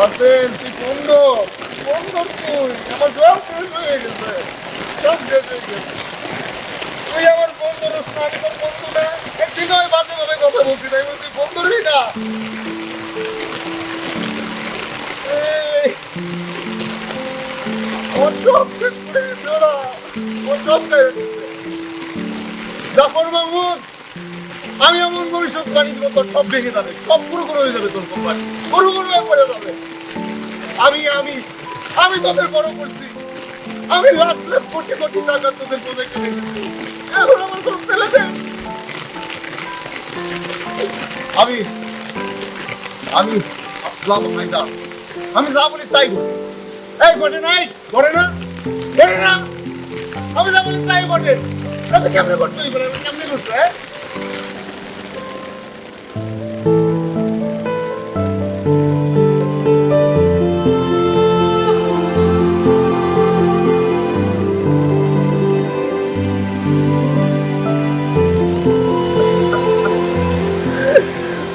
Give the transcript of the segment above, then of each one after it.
রাসেল তুই সুন্দর সুন্দর তুই আমার সব শেষ হয়ে গেছে সব শেষ হয়ে গেছে তুই আমার বন্ধু রস না আমি তোর বন্ধু না একদিন আমি বাজে ভাবে কথা বলছি তাই বলছি বন্ধুরই না এই, আমার সব শেষ করে দিছে ওরা ওর সব খাই দিচ্ছে জাফর মাহমুদ আমি এমন ভবিষ্যৎ বাণী দিব তোর সব ভেঙে যাবে সব পুরো করে হয়ে যাবে তোর কোম্পানি পুরো হয়ে পড়ে যাবে আমি আমি আমি তোদের বড় করছি আমি লাখ লাখ কোটি কোটি টাকা তোদের প্রজেক্টে রেখেছি এখন আমার সব ফেলে দে আমি আমি আসলাম হায়দার আমি যা বলি তাই বলি এই বটে নাই করে না করে না আমি যা বলি তাই বটে তাতে কেমনে করতে হইবে কেমনে করতে হ্যাঁ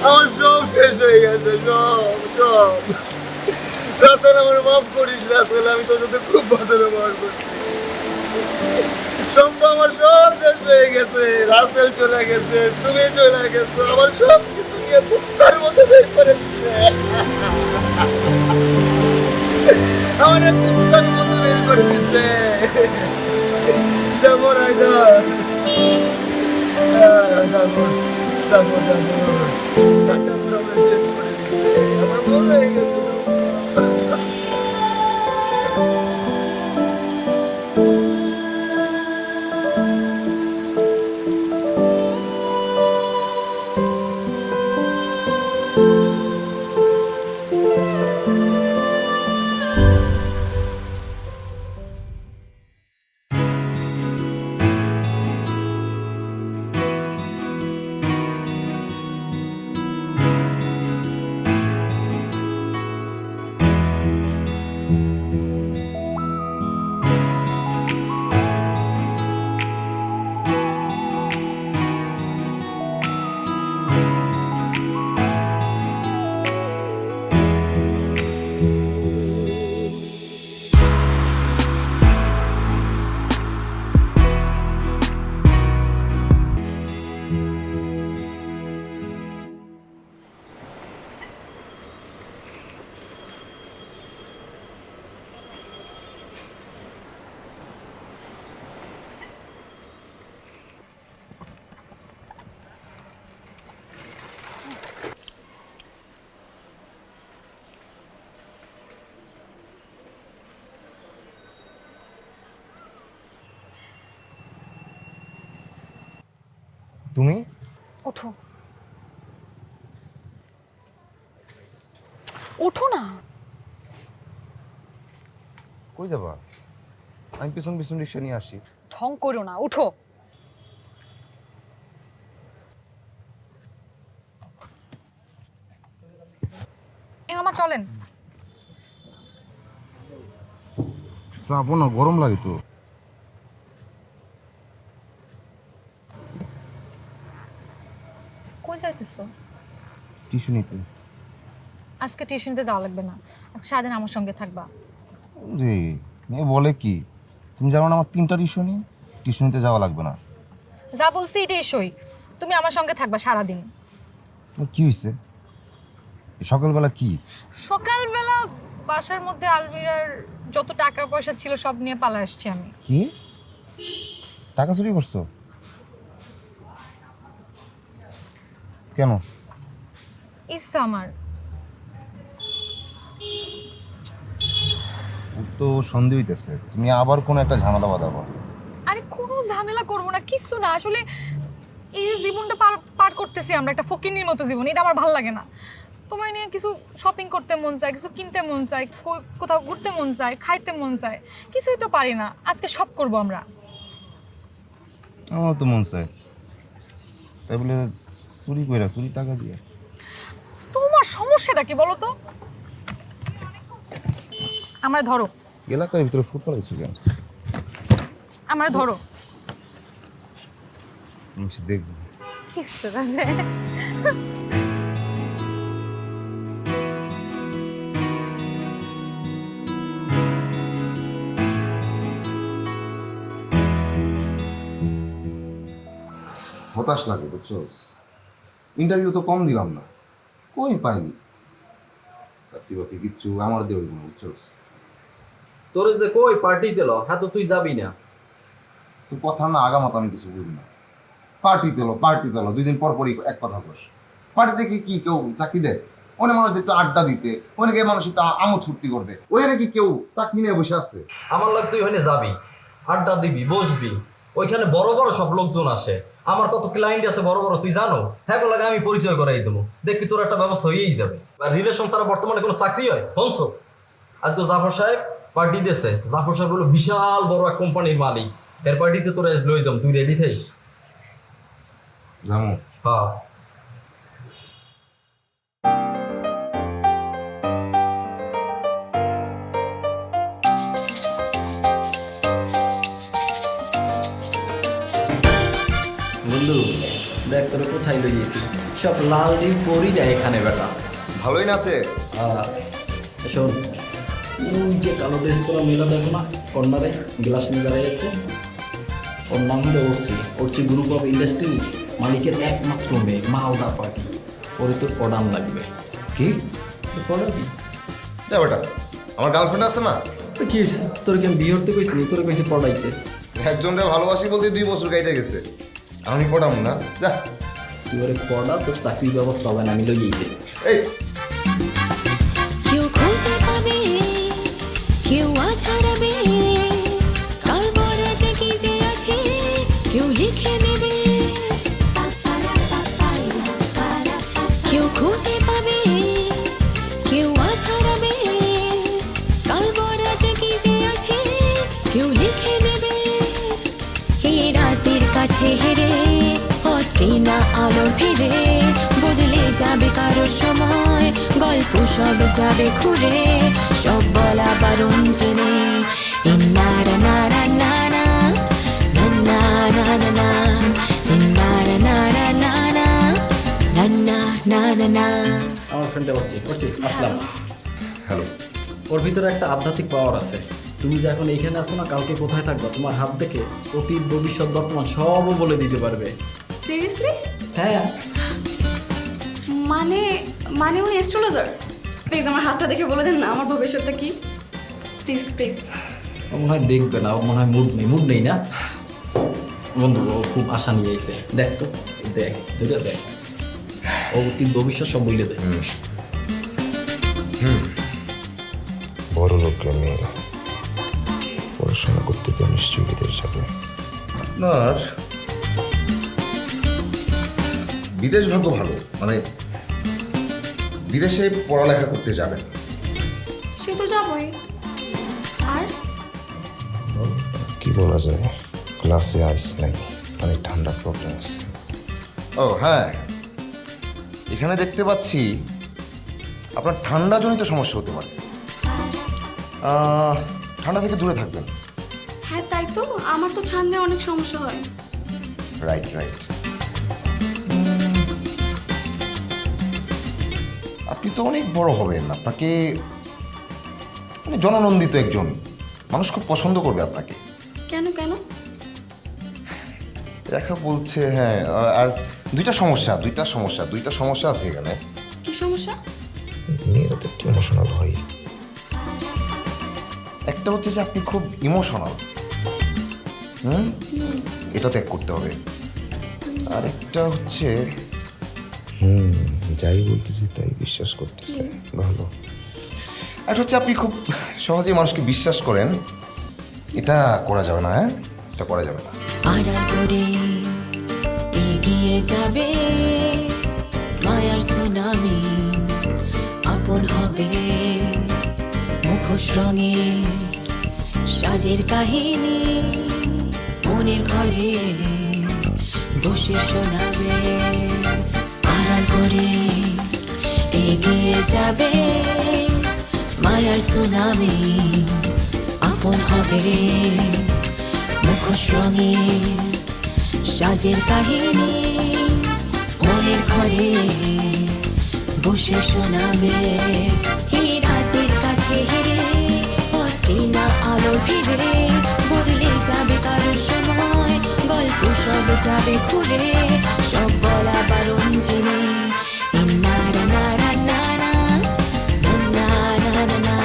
আমার সব শেষ হয়ে গেছে সব সব রাসেল আমার মাফ করিস রাসেল আমি তোর সাথে খুব ভালো ব্যবহার করছি সম্ভব আমার সব শেষ হয়ে গেছে রাসেল চলে গেছে তুমি চলে গেছো আমার সব কিছু নিয়ে কুত্তার মতো বের করে দিচ্ছে আমার কুত্তার মতো বের করে দিচ্ছে যাবো রাইদা যাবো যাবো যাবো আমার ভুল হয়ে গেছে তুমি ওঠো ওঠো না কই যাবা? আমি পিছন পিছন রিক্সা নিয়ে আসি। ঢং করো না, ওঠো। এ মামা চলেন। যাবো না, গরম লাগে তো। কই যাইতেছো? টিউশন নিতে। আজকে টিউশনিতে যাওয়া লাগবে না, আজকে সারাদিন আমার সঙ্গে থাকবা। রে মেয়ে বলে কি, তুমি জানো না আমার 3টা টিউশনি, টিউশন নিতে যাওয়া লাগবে না। যা বলছি এটাই সই, তুমি আমার সঙ্গে থাকবা সারাদিন। কি হয়েছে? সকালবেলা কি? সকালবেলা বাসার মধ্যে আলমিরার যত টাকা পয়সা ছিল সব নিয়ে পালা আসছি আমি। কি টাকা চুরি করছো? কেন? ইচ্ছা আমার। তো সন্দেহ হইতেছে তুমি আবার কোনো একটা ঝামেলা বাঁধাবো। আরে কোনো ঝামেলা করবো না, কিচ্ছু না। আসলে এই যে জীবনটা পার করতেছি আমরা, একটা ফকিন্নির মতো জীবন, এটা আমার ভালো লাগে না। তোমার নিয়ে কিছু শপিং করতে মন চায়, কিছু কিনতে মন চায়, কোথাও ঘুরতে মন চায়, খাইতে মন চায়, কিছুই তো পারি না। আজকে সব করব আমরা। আমার তো মন চায়, তাই বলে চুরি কইরা, চুরি টাকা দিয়ে। তোমার সমস্যাটা কি বলো তো? আমার ধরো। এলাকার ভিতরে ফুট ফলাইছো কেন? আমার ধরো। আমি সে দেখবো। কি হচ্ছে তাহলে? হতাশ লাগে বুঝছস। ইন্টারভিউ তো কম দিলাম না, কই পাইনি চাকরি বাকরি কিচ্ছু আমার দেওয়া না বুঝছস। তোরে যে কই পার্টি দিল হ্যাঁ তো তুই যাবি না। তো কথা না আগামাতা আমি কিছু বুঝি না। পার্টি দিল 2 দিন পর পরই এক কথা বস। পার্টিতে কি কেউ চাকরি দেয়? ওনে মানুষ একটু আড্ডা দিতে, ওনে গিয়ে মানুষ একটু আমোদ ফুর্তি করবে, ওখানে কি কেউ চাকরি নিয়ে বসে আছে? আমার লাগ তুই ওখানে যাবি, আড্ডা দিবি, বসবি, ওইখানে বড় বড় সব লোকজন আসে। আমার কত ক্লায়েন্ট আছে বড় বড়, তুই জানো? হ্যাঁ লাগে আমি পরিচয় করাই দেবো, দেখবি তোর একটা ব্যবস্থা হয়েই যাবে। আর রিলেশন তারা বর্তমানে কোনো চাকরি হয় শুনছো? আজকে জাফর সাহেব পার্টি দিয়েছে। জাফর সাহেব হলো বিশাল বড় এক কোম্পানির মালিক। এর পার্টিতে তোরা লই দাম, তুই রেডি থাইস। জামু হ্যাঁ বন্ধু দেখ তোরা কোথায় লই গেছি, সব লাল নীল পরি দেয় এখানে বেটা। ভালোই নাচে। শোন, ওই যে কালো ড্রেস তোরা মেলা দেখো না কর্নারে গ্লাস নিয়ে দাঁড়াই আছে, ওর নাম হলো ওরচি গ্রুপ অফ ইন্ডাস্ট্রি মালিকের একমাত্র মেয়ে, মালদা পার্টি। ওরে তোর পড়ান লাগবে। কি পড়াবি? যা বেটা, আমার গার্লফ্রেন্ড আছে না। তো কি হয়েছে, তোর কি আমি বিয়ে করতে কইছি? তোর কইছি পড়াইতে। একজনরে ভালোবাসি বলতে 2 বছর কেটে গেছে, আমি পড়াম না। যা তুই ওরে পড়া, তোর চাকরির ব্যবস্থা হবে না, আমি লই গেছি। এই কেউ খুঁজে পাবে, কেউ আজ হারাবে, কার বরাতে কি যে আছে কেউ লিখে নেবে। কেউ খুঁজে পাবে, কেউ আজ হারাবে, কার বরাতে কি যে আছে কেউ লিখে নেবে। এই রাতের কাছে হেরে অচেনা আলো ফিরে, বদলে যাবে কারোর সময়, গল্প সব যাবে ঘুরে, সব বলা বারণ জেনে। ইন্নারা নারা নানা নানা নানা না, ইন্নারা নারা নানা নানা নানা না। আমার ফ্রেন্ডে করছি আসলাম। হ্যালো। ওর ভিতরে একটা আধ্যাত্মিক পাওয়ার আছে। তুমি যে এখন এইখানে আসো না, কালকে কোথায় থাকবা তোমার হাত দেখে অতীত ভবিষ্যৎ বর্তমান সবও বলে দিতে পারবে। সিরিয়াসলি? হ্যাঁ মানে মানে উনি অ্যাস্ট্রোলজার? প্লিজ আমার হাতটা দেখে বলে দেন না আমার ভবিষ্যৎটা কি, প্লিজ প্লিজ। ও মনে হয় দেখবে না, ও মনে হয় মুড নেই না বন্ধু। ও খুব আশা নিয়ে আইছে, দেখ তো, দেখ দুটো দেখ, ও অতীত ভবিষ্যৎ সব বলে দেয়। বড় লোকের মেয়ে, পড়াশোনা করতে তো নিশ্চয়ই বিদেশ যাবে। আপনার বিদেশ ভাগ্য ভালো, মানে বিদেশে পড়ালেখা করতে যাবেন। সে তো যাবই। আর কি বলা যায়, ক্লাসে আইস নাই, অনেক ঠান্ডার প্রবলেম আছে। ও হ্যাঁ, এখানে দেখতে পাচ্ছি আপনার ঠান্ডাজনিত সমস্যা হতে পারে। ঠান্ডা থেকে দূরে থাকবেন। হ্যাঁ তাই তো, আমার তো ঠান্ডায় অনেক সমস্যা হয়। রাইট। আপনি তো অনেক বড় হবেন, আপনাকে মানে জননন্দিত একজন মানুষ খুব পছন্দ করবে আপনাকে। কেন কেন? রেখা বলছে হ্যাঁ, আর দুইটা সমস্যা আছে এখানে। কি সমস্যা? মেয়েরা তো একটু ইমোশনাল হয়। একটা হচ্ছে যে আপনি খুব ইমোশনাল, এটা ত্যাগ করতে হবে। আর একটা হচ্ছে যাই বলতেছি তাই বিশ্বাস করতেছে, ভালো। আর হচ্ছে আপনি খুব সহজেই মানুষকে বিশ্বাস করেন, এটা করা যাবে না। হ্যাঁ, এটা করা যাবে না। আড়াল করে এগিয়ে যাবে মায়ার সুনামি, আপন হবে মুখোশ রঙে সাজের কাহিনী, মনের ঘরে বসে শোনাবে। আড়াল করে এগিয়ে যাবে মায়ার সুনামি, আপন হবে মুখোশ রঙে সাজের কাহিনী, মনের ঘরে বসে শোনাবে। এই রাতের কাছে হেরে অচেনা আলো ফিরে, বদলে যাবে কারোর সময়, গল্প সব যাবে ঘুরে, বলা বারণ জেনে ইন্নারা নারা নারা নারা নারা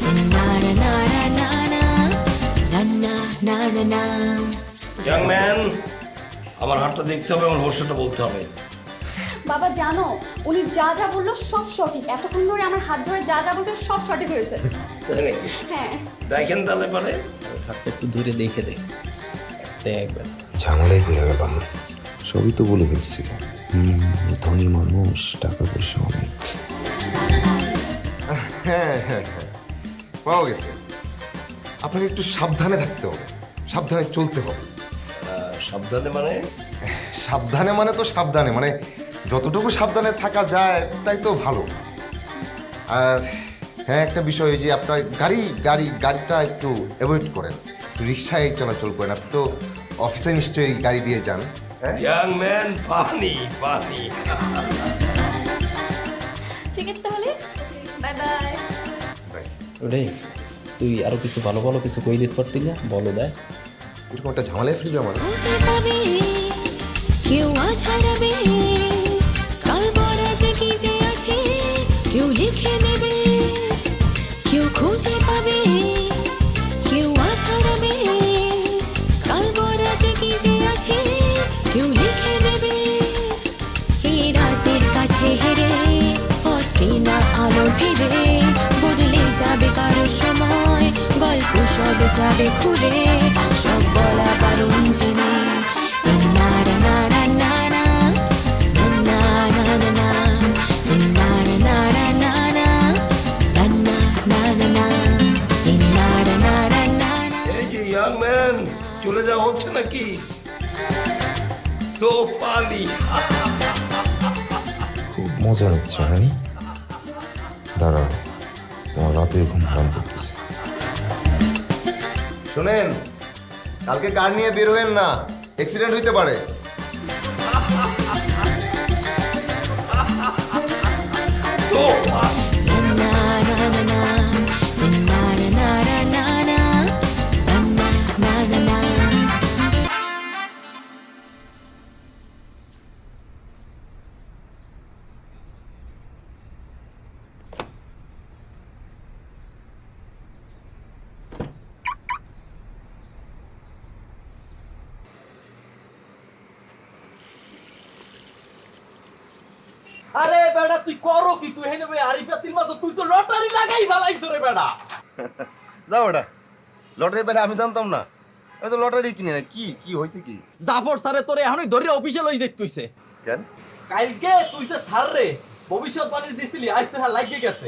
ইন্নারা নারা নারা নারা নারা। ইয়াং ম্যান, আমার হাতটা দেখতে হবে, আমার ভবিষ্যৎটা বলতে হবে। বাবা জানো উনি যা যা বললো সব সঠিক, এতক্ষণ ধরে আমার হাত ধরে যা যা বললো সব সঠিক হয়েছে। তাই নাকি? হ্যাঁ দেখেন তাহলে পরে। একটু দূরে দেখে দে একবার। ঝামেলায় পড়ে গেলাম, সবই তো বলে ফেলছি। ধনী মানুষ, টাকা পয়সা অনেক। হ্যাঁ হ্যাঁ হ্যাঁ, পাওয়া গেছে। আপনাকে একটু সাবধানে থাকতে হবে, সাবধানে চলতে হবে। সাবধানে মানে? সাবধানে মানে তো সাবধানে, মানে যতটুকু সাবধানে থাকা যায় তাই তো ভালো। আর হ্যাঁ, একটা বিষয় যে আপনার গাড়িটা একটু অ্যাভয়েড করেন, একটু রিক্সায় চলাচল করেন। আপনি তো অফিসে নিশ্চয়ই গাড়ি দিয়ে যান। হ্যাঁ, ইয়াং ম্যান, পানি পানি। ঠিক আছে তাহলে বাই বাই। রে তুই আরো কিছু ভালো ভালো কিছু কই দিতে পারতি না? বলো দেয় এরকম একটা ঝামেলায় ফেলবে আমার। খুঁজে পাবে কেউ আজ হারাবে, কাল বরাতে কি যে আছে কেউ লিখে দেবে। কেউ খুঁজে পাবে কেউ আজ হারাবে, কাল বরাতে কি যে আছে কেউ লিখে দেবে। এই রাতের কাছে হেরে অচেনা আলো ফিরে বদলে যাবে কারো সময়, গল্প সব যাবে ঘুরে, সব বলা বারণ জেনে নারা নারা নারা নারা নারা নারা নারা নারা নারা নারা নারা নারা। এই যে ইয়াং ম্যান, চলে যাওয়া হচ্ছে নাকি? সো পানি। খুব মজা নিচ্ছে হানি। দাঁড়াও, তোমার রাতের ঘুম হারাম করতেছে। শোনেন, কালকে কার নিয়ে বের হবেন না, অ্যাক্সিডেন্ট হইতে পারে। সো পানি। আরে বেটা তুই করো কি? তুই হেনে ভাই আরিফাতির মতো তুই তো লটারি লাগাই ভালাইছো রে বেটা। যাও ওটা, লটারি পেলে আমি জানতাম না। আমি তো লটারি কিনি না। কি কি হয়েছে কি? জাফর স্যারে তোরে এখনই ধরে অফিসে লই যাইতে কইছে। কেন? কালকে তুই যে স্যার রে ভবিষ্যৎবাণী দিছিলি, আজ তো হ্যাঁ লাগিয়ে গেছে।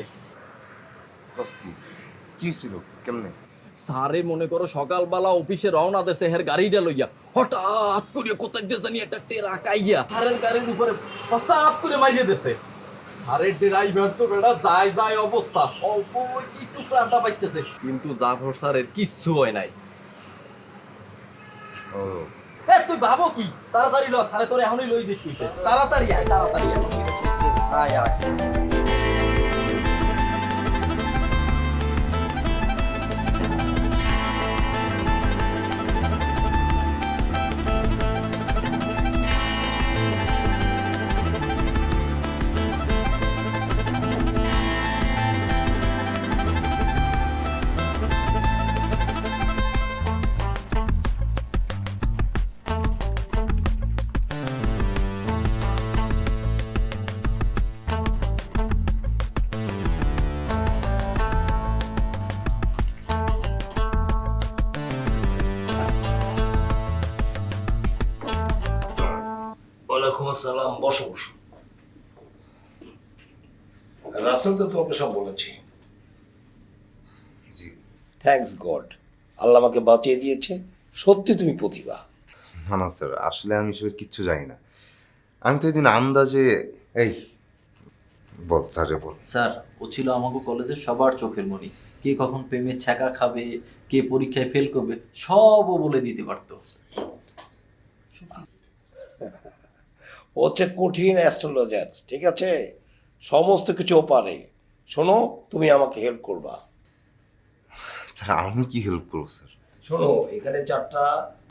বস কি কি ছিল? কেমনে? স্যারে মনে করো সকালবেলা অফিসে রওনা দেশে হের গাড়িটা লইয়া হঠাৎ করে কোথায় দিয়েছে নি একটা টেরা কাইয়া স্যারের গাড়ির উপরে হঠাৎ করে মারিয়ে দিয়েছে। স্যারের ড্রাইভার তো বেটা যায় যায় অবস্থা, অল্প একটু প্রাণটা পাইতেছে, কিন্তু জাফর স্যারের কিচ্ছু হয় নাই। ও, এ তুই ভাবো কি? তাড়াতাড়ি ল, স্যারে তোরে এখনই লই দিচ্ছিস। তাড়াতাড়ি আয়, তাড়াতাড়ি আয়। আয় আয়। ওয়ালাইকুম আসসালাম। বসো বসো। রাসেল তো তোমাকে সব বলেছি। জি। থ্যাঙ্কস গড, আল্লাহ আমাকে বাঁচিয়ে দিয়েছে। সত্যি তুমি প্রতিভা। না না স্যার, আসলে আমি সব কিচ্ছু জানি না। আমি তো এদিন আন্দাজে এই বল স্যার, বল। স্যার, ও ছিল আমাকে কলেজের সবার চোখের মণি। কে কখন প্রেমে ছ্যাঁকা খাবে, কে পরীক্ষায় ফেল করবে, সব ও বলে দিতে পারতো। ও হচ্ছে কঠিন অ্যাস্ট্রোলজার, ঠিক আছে? সমস্ত কিছু ও পারে। শোনো, তুমি আমাকে হেল্প করবা। স্যার আমি কি হেল্প করবো স্যার? শোনো, এখানে 4টা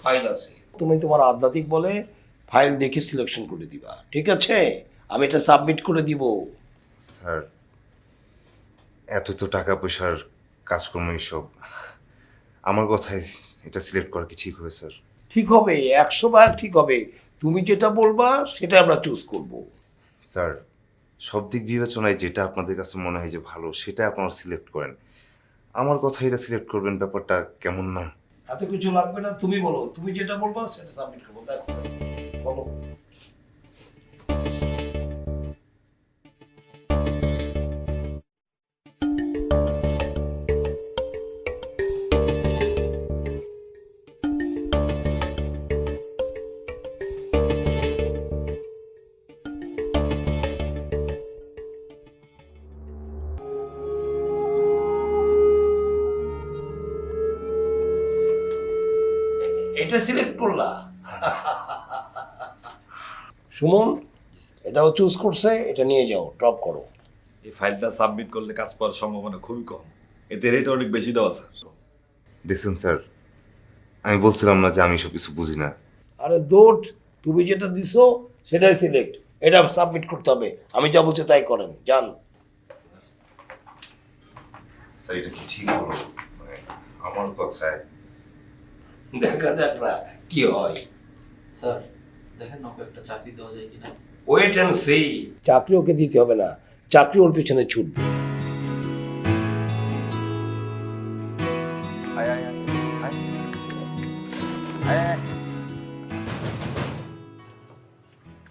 ফাইল আছে। তুমি তোমার আধ্যাত্মিক বলে ফাইল দেখে সিলেকশন করে দিবা, ঠিক আছে? আমি এটা সাবমিট করে দিব। স্যার এত তো টাকা পয়সার কাজকর্ম এইসব, আমার কথায় এটা সিলেক্ট করা কি ঠিক হবে স্যার? ঠিক হবে, 100 ভাগ ঠিক হবে। তুমি যেটা বলবা সেটা আমরা চুজ করব। স্যার সব দিক বিবেচনায় যেটা আপনাদের কাছে মনে হয় যে ভালো সেটা আপনারা সিলেক্ট করেন, আমার কথা এটা সিলেক্ট করবেন, ব্যাপারটা কেমন না? এত কিছু লাগবে না, তুমি বলো, তুমি যেটা বলবা সেটা সাবমিট করবো। দেখো বলো। এটা সিলেক্ট করলা? সুমন, এটাও চুজ করছে, এটা নিয়ে যাও, ড্রপ করো। এই ফাইলটা সাবমিট করলে কাজ পাওয়ার সম্ভাবনা খুবই কম, এতে রেট অনেক বেশি দেওয়া স্যার। দেখছেন স্যার, আমি বলছিলাম না যে আমি সব কিছু বুঝি না। আরে দোট, তুমি যেটা দিছো সেটাই সিলেক্ট, এটা সাবমিট করতে হবে। আমি যা বলছি তাই করেন, যান। স্যার এটা কি ঠিক হলো? মানে আমার কথায় দেখা যাক না কি হয়। স্যার দেখেন না ওকে একটা চাকরি দেওয়া যায় কিনা। Wait and see. চাকরি ওকে দিতে হবে না, চাকরি ওর পিছনে ছুটবে।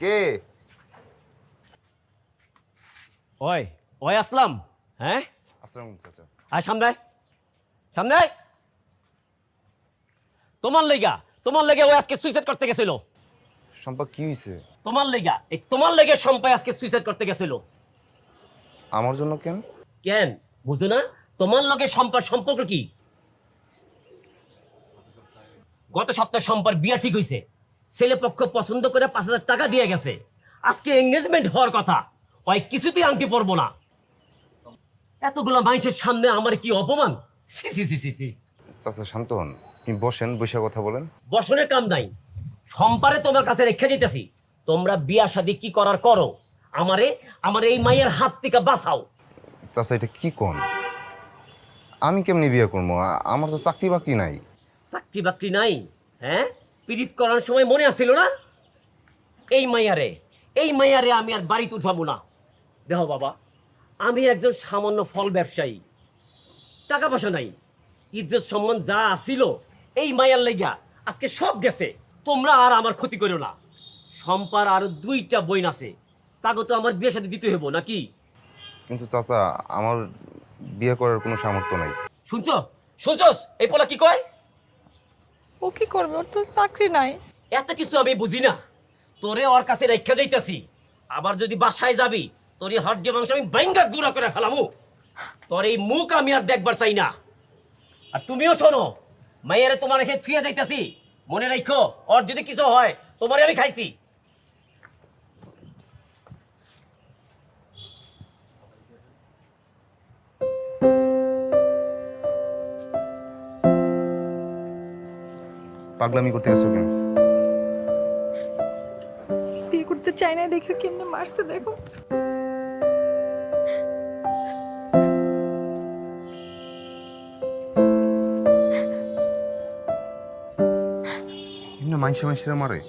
কে? ওই ওই আসলাম। হ্যাঁ আসসালামু আলাইকুম চাচা। আর সামনে সামনে তোমার লেগা ওই আজকে সুইসাইড করতে গেছিল। সম্পা কি হয়েছে? তোমার লেগে সম্পাই আজকে সুইসাইড করতে গেছিল। আমার জন্য কেন? কেন বুঝো না? তোমার লগে সম্পার সম্পর্ক কি? গত সপ্তাহে সম্পার বিয়া ঠিক হইছে, ছেলে পক্ষ পছন্দ করে 5,000 টাকা দিয়ে গেছে। আজকে এঙ্গেজমেন্ট হওয়ার কথা, ওই কিছুতেই আংটি পরবো না। এতগুলা মানুষের সামনে আমার কি অপমান! সি সি সি সি সি। চাচা শান্ত হন, আপনি বসেন, বসে কথা বলেন। বসনের কাম নাই, সম্পারে তোমার কাছে রেখে যেতেছি। তোমরা বিয়া শাদী কি করার করো, আমার এই মায়ের হাত থেকে বাঁচাও। চাচা এটা কি কোন? আমি কেমনি বিয়ে করবো? আমার তো চাকরি বাকরি নাই। চাকরি বাকরি নাই? হ্যাঁ, পীড়িত করার সময় মনে আসছিল না? এই মাইয়ারে আমি আর বাড়িতে উঠাবো না। দেখো বাবা, আমি একজন সামান্য ফল ব্যবসায়ী, টাকা পয়সা নাই, ইজ্জত সম্মান যা আসিল এই মাইয়ার লাইগা আজকে সব গেছে। তোমরা আর আমার ক্ষতি করো না। সম্পার আরো 2টা বইন আছে, তাকে তো আমার বিয়ের সাথে দিতে হইব নাকি? কিন্তু চাচা আমার বিয়ে করার কোনো সামর্থ্য নাই। শুনছস এই পোলা কি কয়? ও কি করবে? ওর তো চাকরি নাই। এত কিছু আমি বুঝি না, তোরে ওর কাছে রেখা যাইতাছি। আবার যদি বাসায় যাবি, তোর এই হাড্ডি মাংস আমি বাইঙ্গা গুঁড়া করে ফেলামু। তোর এই মুখ আমি আর দেখবার চাই না। আর তুমিও শোনো, মাইয়ারে তোমার রেখে থুয়ে যাইতাছি, মনে রাখো ওর যদি কিছু হয় তোমারে আমি খাইছি। পাগলামি করতে গেছো কেন? বিয়ে করতে চাই না দেখে কেমনে মারছে দেখো। এমনি মানুষেরা মারে?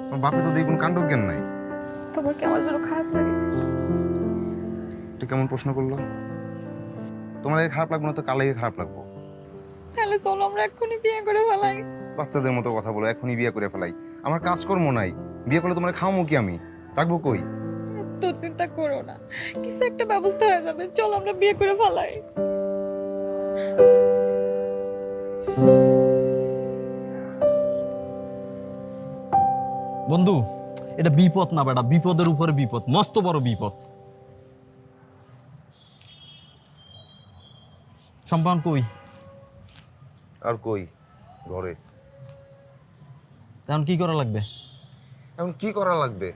আমার বাপে তো দেখুন কাণ্ড জ্ঞান নাই। তোমার কি আমার জন্য খারাপ লাগে? এটা কেমন প্রশ্ন করলো? তোমার খারাপ লাগবে না তো কার লাগে খারাপ লাগবো? তাহলে চলো আমরা এক্ষুনি বিয়ে করে ফেলাই। বাচ্চাদের মতো কথা বলো, এখনই বিয়ে করে ফেলাই। আমার কাজকর্ম নাই, বিয়ে করলে তোমার খাওয়ামো কি? আমি রাখবো কই? তো চিন্তা করো না, কিছু একটা ব্যবস্থা হয়ে যাবে। চলো আমরা বিয়ে করে ফেলাই। বন্ধু, এটা বিপদ না বেটা, বিপদের উপরে বিপদ, মস্ত বড় বিপদ। সম্পান কই? আর কই? ঘরে। এখন কি করা লাগবে? এখন কি করা লাগবে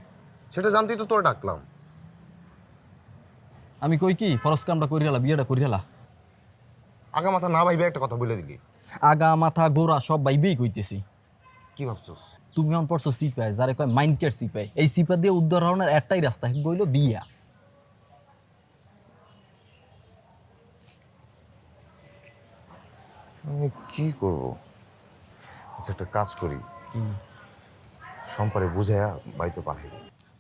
সেটা জানতেই তো তোর ডাকলাম। আমি কই কি ফরজ কামটা করিয়ালা, বিয়েটা করিয়ালা। আগা মাথা না ভাইবে একটা কথা বলে দিলি। আগা মাথা গোড়া সব ভাইবেই কইতেছি। কি ভাবছস? তুমি এখন পড়ছো সিপাই, যারে কয় মাইন্ড কেয়ার সিপাই। এই সিপা দিয়ে উদ্ধার হওয়ার একটাই রাস্তা, গইল বিয়া। আমি কি করব? আচ্ছা একটা কাজ করি, সম্পারে বুঝাইয়া বাড়িতে পাঠাই।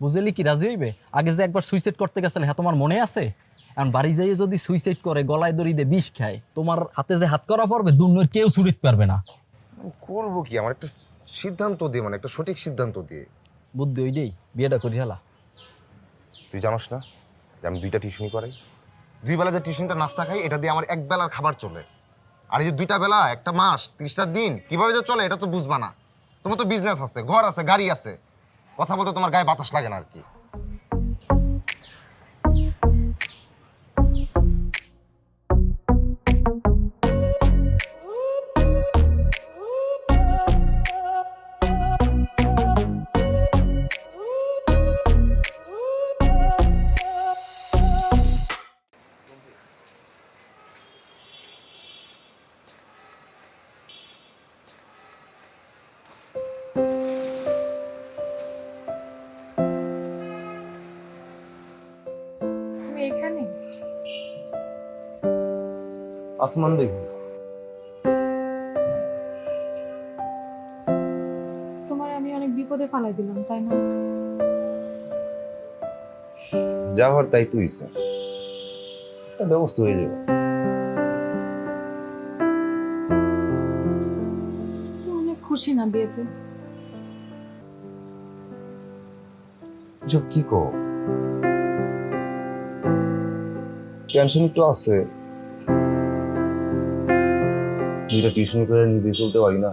বুঝলি কি রাজি হইবে? আগে যে একবার সুইসাইড করতে গেছিলে হ্যাঁ তোমার মনে আছে? এখন বাড়ি যাইয়ে যদি সুইসাইড করে, গলায় দড়ি দিয়ে বিষ খায়, তোমার হাতে যে হাত করা পড়বে দুনিয়ার কেউ ছুটিতে পারবে না। আমি করবো কি? আমার একটা সিদ্ধান্ত দিয়ে, মানে একটা সঠিক সিদ্ধান্ত দিয়ে। বুদ্ধি ওইটাই, বিয়েটা করি হেলা। তুই জানোস না যে আমি 2টা টিউশনি করাই? 2 বেলা যে টিউশনটা নাস্তা খাই, এটা দিয়ে আমার 1 বেলার খাবার চলে। আর এই যে 2টা বেলা, একটা মাস, 30টা দিন কিভাবে যে চলে এটা তো বুঝবা না। তোমার তো বিজনেস আছে, ঘর আছে, গাড়ি আছে, কথা বলতে তোমার গায়ে বাতাস লাগে না আর কি। তুমি এখানে? আসমান দেখি। তোমার আমি অনেক বিপদে ফালাই দিলাম, তাই না? যা হওয়ার তাই তুই স্যার, ব্যবস্থা হয়ে যাবে। তুমি অনেক খুশি না বিয়েতে? এসব কি কো? টেনশন একটু আছে, 2টা টিউশন করে নিজেই চলতে পারি না,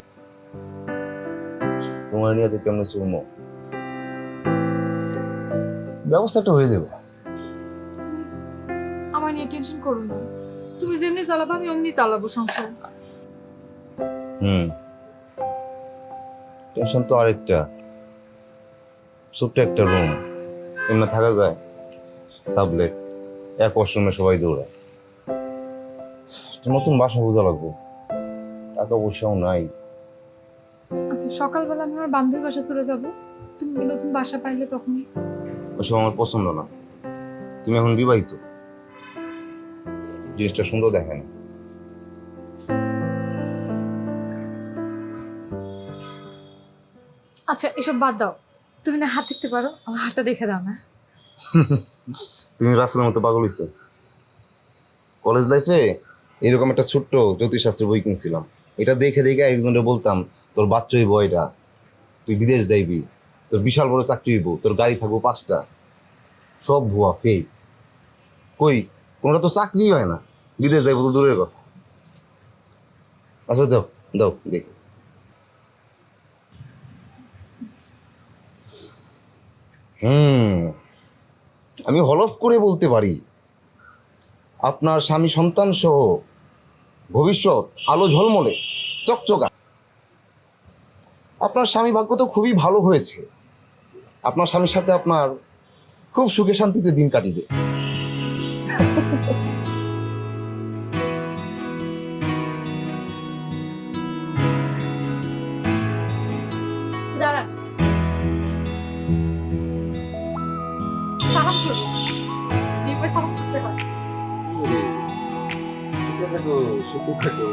তোমার নিয়ে তো কেমন চলবো? ব্যবস্থা একটা হয়ে যাবে। আমার নিয়ে টেনশন করো না, তুমি যেমনি চালাবো আমি অমনি চালাবো সংসার। টেনশন তো আরেকটা, ছোট্ট একটা রুম, এমনি থাকা যায়? সাবলেট, এক ওয়াশরুমে সবাই দৌড়ায়। একটা নতুন বাসা বোঝা লাগবে, টাকা পয়সাও নাই। আচ্ছা সকালবেলা আমি আমার বান্ধবীর বাসা চলে যাবো, তুমি নতুন বাসা পাইলে তখন। ওসব আমার পছন্দ না, তুমি এখন বিবাহিত, জিনিসটা সুন্দর দেখে না। আচ্ছা এসব বাদ দাও, তুমি না হাত দেখতে পারো, আমার হাতটা দেখে দাও না। তুমি রাসেলের মতো পাগল হইছো। কলেজ লাইফে এরকম একটা ছোট্ট জ্যোতিষশাস্ত্রের বই কিনছিলাম, এটা দেখে দেখে একজনকে বলতাম তোর বাচ্চা হইব এটা, তুই বিদেশ যাইবি, তোর বিশাল বড় চাকরি হইব, তোর গাড়ি থাকবো 5টা। সব ভুয়া, ফেক। কই কোনটা তো চাকরি হয় না, বিদেশ যাইবো তো দূরের কথা। আচ্ছা দাও দাও দেখ। আমি হলফ করে বলতে পারি আপনার স্বামী সন্তান সহ ভবিষ্যৎ আলো ঝলমলে চকচকা। আপনার স্বামী ভাগ্য তো খুবই ভালো হয়েছে, আপনার স্বামীর সাথে আপনার খুব সুখে শান্তিতে দিন কাটিবে। দাঁড়ান, সালাম করবো, বিয়ে সালাম করতে হয়। সুখে থাকো।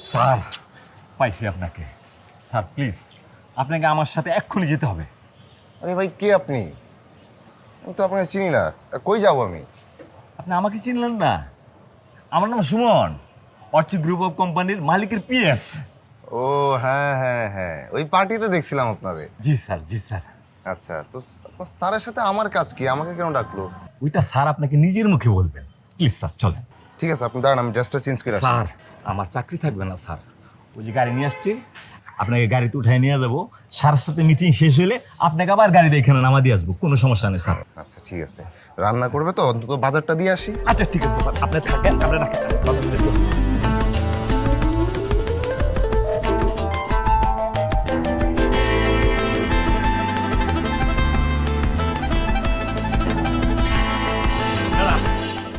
স্যার পাইছি আপনাকে। স্যার প্লিজ আপনাকে আমার সাথে এক্ষুনি যেতে হবে। আরে ভাই কে আপনি? আমি তো আপনাকে চিনি না, কই যাবো আমি? আপনি আমাকে চিনলেন না? আমার নাম সুমন, অর্চিড গ্রুপ অফ কোম্পানির মালিকের পিএস। ও হ্যাঁ হ্যাঁ হ্যাঁ, ওই পার্টিতে দেখছিলাম আপনারে। জি স্যার, জি স্যার। আচ্ছা, তো আপনার স্যারের সাথে আমার কাজ কি? আমাকে কেন ডাকলো? ওইটা স্যার আপনাকে নিজের মুখে বলবেন। প্লিজ স্যার চলেন। ঠিক আছে, আপনি দাঁড়ান, আমি ড্রেসটা চেঞ্জ করে আসি। স্যার আমার চাকরি থাকবে না স্যার, ওই যে গাড়ি নিয়ে আসছি, আপনাকে গাড়িতে উঠাই নিয়ে যাবো। স্যারের সাথে মিটিং শেষ হলে আপনাকে আবার গাড়িতে এখানে নামা দিয়ে আসবো, কোনো সমস্যা নেই স্যার। আচ্ছা ঠিক আছে, রান্না করবে তো অন্তত বাজারটা দিয়ে আসি। আচ্ছা ঠিক আছে স্যার, আপনি থাকেন, আপনি রাখেন।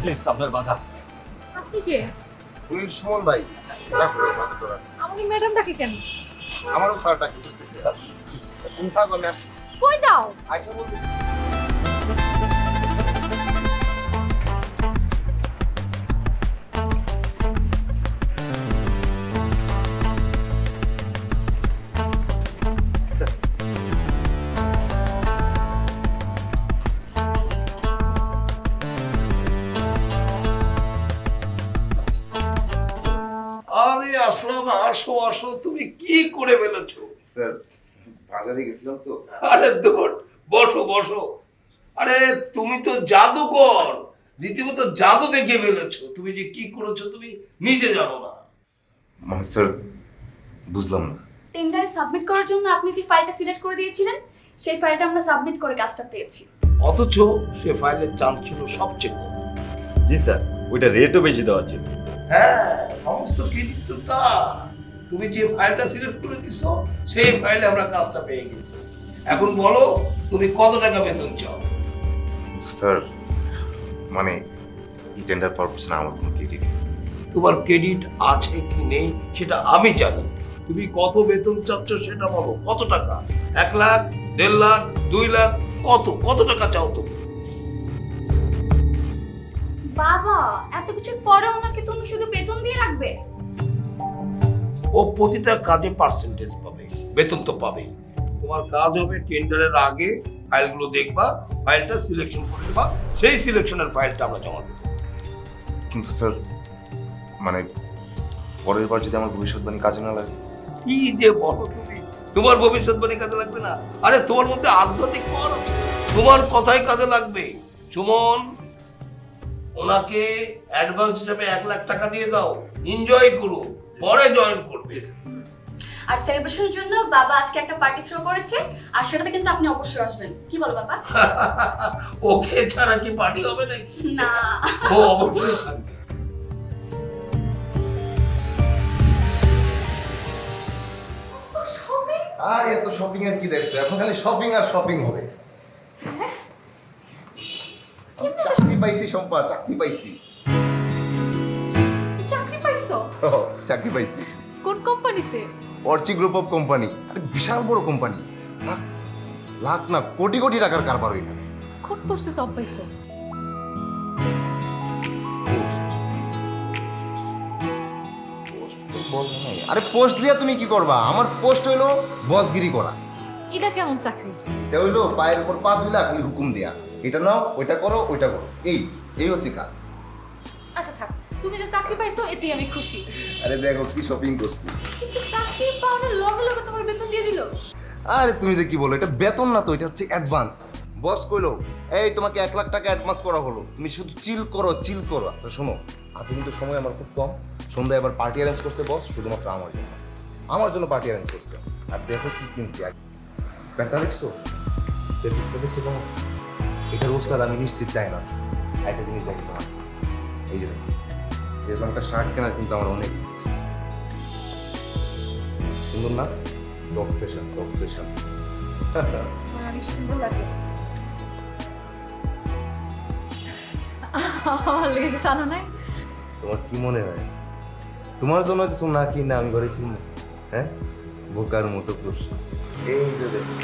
প্লিজ আপনার বাধা। আপনি কে? উনি সুমন ভাই, রাখো মাথা তোরা। আমাকে ম্যাডাম ডাকে কেন? আমারও স্যারটা কি বুঝতেছে? তুমি থাকো, আমি আসতেছি। কই যাও? আইসা বলতে আরে আসলাম, আসো আসো, তুমি কি করে ফেলেছো? স্যার বাজারে গেছিলাম তো। আরে দূর, বসো বসো। আরে তুমি তো জাদুকর, রীতিমতো জাদু দেখে ফেলেছো। তুমি যে কি করেছো তুমি নিজে জানো না। মানে স্যার বুঝলাম না। টেন্ডারে সাবমিট করার জন্য আপনি যে ফাইলটা সিলেক্ট করে দিয়েছিলেন সেই ফাইলটা আমরা সাবমিট করে কাজটা পেয়েছি। অথচ সে ফাইলের চান্স ছিল সবচেয়ে কম। জি স্যার, ওইটা রেটও বেশি দেওয়া ছিল। হ্যাঁ, সমস্ত ক্রেডিট তো তা। তুমি যে ফাইলটা সিলেক্ট করে দিছো সেই ফাইলে আমরা কাজটা পেয়ে গেছি। এখন বলো তুমি কত টাকা বেতন চাও? স্যার মানে এই টেন্ডার পারপাস না, আমার কোনো ক্রেডিট। তোমার ক্রেডিট আছে কি নেই সেটা আমি জানি। তুমি কত বেতন চাচ্ছ সেটা বলো। কত টাকা? 1 লাখ, 1.5 লাখ, 2 লাখ, কত টাকা চাও তুমি? বাবা, এত কিছুর পরে ওনাকে তুমি শুধু বেতন দিয়ে রাখবে? ও প্রতিটা কাজে পার্সেন্টেজ পাবে, বেতন তো পাবেই। তোমার কাজ হবে টেন্ডারের আগে ফাইলগুলো দেখবা, ফাইলটা সিলেকশন করে দেবা, সেই সিলেকশনের ফাইলটা আমরা জমা দেবো। কিন্তু স্যার মানে পরের বার যদি আমার ভবিষ্যৎবাণী কাজে না লাগে? কি যে বলো তুমি, তোমার ভবিষ্যৎবাণী কাজে লাগবে না? আরে তোমার মধ্যে আধ্যাত্মিক পাওয়ার আছে, তোমার কথাই কাজে লাগবে। সুমন, ওনাকে অ্যাডভান্স হিসেবে 1 লাখ টাকা দিয়ে দাও, এনজয় করো, পরে জয়েন করবে। আর সেলিব্রেশনের জন্য বাবা আজকে একটা পার্টি থ্রো করেছে, আর সেটাতে কিন্তু আপনি অবশ্যই আসবেন। কি বলো বাবা? ওকে ছাড়া কি পার্টি হবে নাকি? না। ও অবশ্যই থাকবে। আর এত শপিং এর কি দেখছো? এখন খালি শপিং আর শপিং হবে। চাকরি পাইছি সম্পা, চাকরি পাইছি। চাকরি পাইছো? চাকরি পাইছি। কোন কোম্পানিতে? Archi group of company. আরে বিশাল বড় কোম্পানি, লাখ লাখ না কোটি কোটি টাকার কারবার ওইখানে। কোন পোস্টে জব পাইছো? আরে পোস্ট দিয়া তুমি কি করবা? আমার পোস্ট হইলো বসগিরি করা। এটা কেমন চাকরি? এটা হইলো পায়ের উপর পা ধুইলা খালি হুকুম দেয়া, এটা নাও, ওইটা করো, ওইটা করো, এই হচ্ছে কাজ। আচ্ছা থাক, তুমি যে চাকরি পাইছো এতেই আমি খুশি। আরে দেখো কি শপিং করছি। কিন্তু চাকরি পাওয়ার লগে লগে তোমার বেতন দিয়ে দিল। আরে তুমি যে কি বলো, এটা বেতন না তো, এটা হচ্ছে অ্যাডভান্স। বস কইলো এই তোমাকে 1 লাখ টাকা অ্যাডভান্স করা হলো, তুমি শুধু চিল করো চিল করো। আচ্ছা শোনো, আজকে কিন্তু সময় আমার খুব কম। সন্ধ্যায় আবার পার্টি অ্যারেঞ্জ করছে বস, শুধুমাত্র আমার জন্য পার্টি অ্যারেঞ্জ করছে। আর দেখো কি কিনছি, প্যান্টটা দেখছো? দেখছো কেমন? এটার ওস্তাদ আমি নিশ্চিত চাই না। একটা জিনিস দেখি তোমার, এই যে দেখো, এরকম একটা শার্ট কেনার কিন্তু আমার অনেক ইচ্ছে ছিল। সুন্দর না? Top fashion, top fashion. অনেক সুন্দর লাগে। আমার লেগে কিছু আনো নাই? তোমার কি মনে হয় তোমার জন্য কিছু না কিনে আমি ঘরে কিনবো? হ্যাঁ, বোকার মতো প্রশ্ন। এই যে দেখো,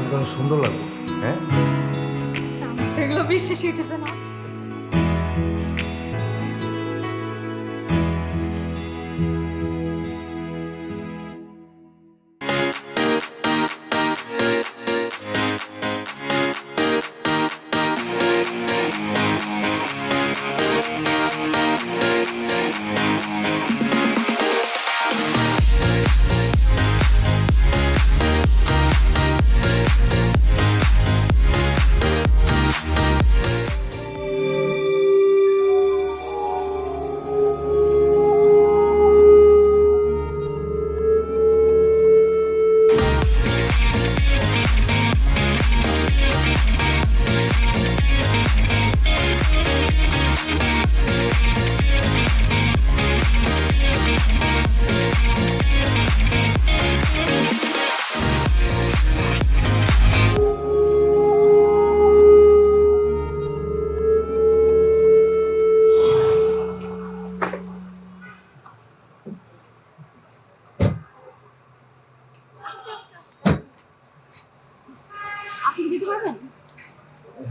তোমার সুন্দর লাগবে। হ্যাঁ, এগুলো বিশ্বাস হইতেছে না।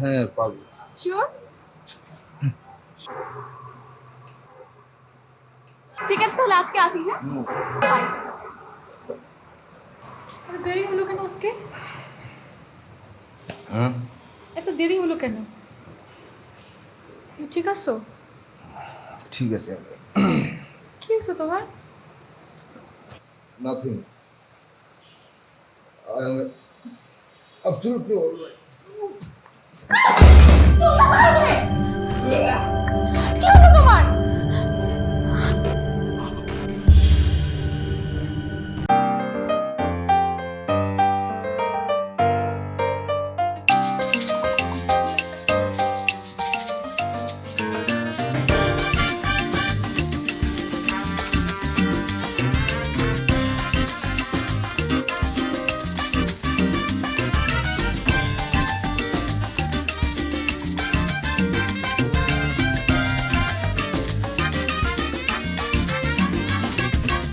হ্যাঁ পারবো। শিওর? ঠিক আছে তাহলে আজকে আসি, হ্যাঁ বাই। দেরি হলো কেন আজকে? হ্যাঁ এত দেরি হলো কেন? তুমি ঠিক আছো? ঠিক আছে। কি হয়েছে তোমার? Nothing, I am absolutely alright. কি হলো তোমার?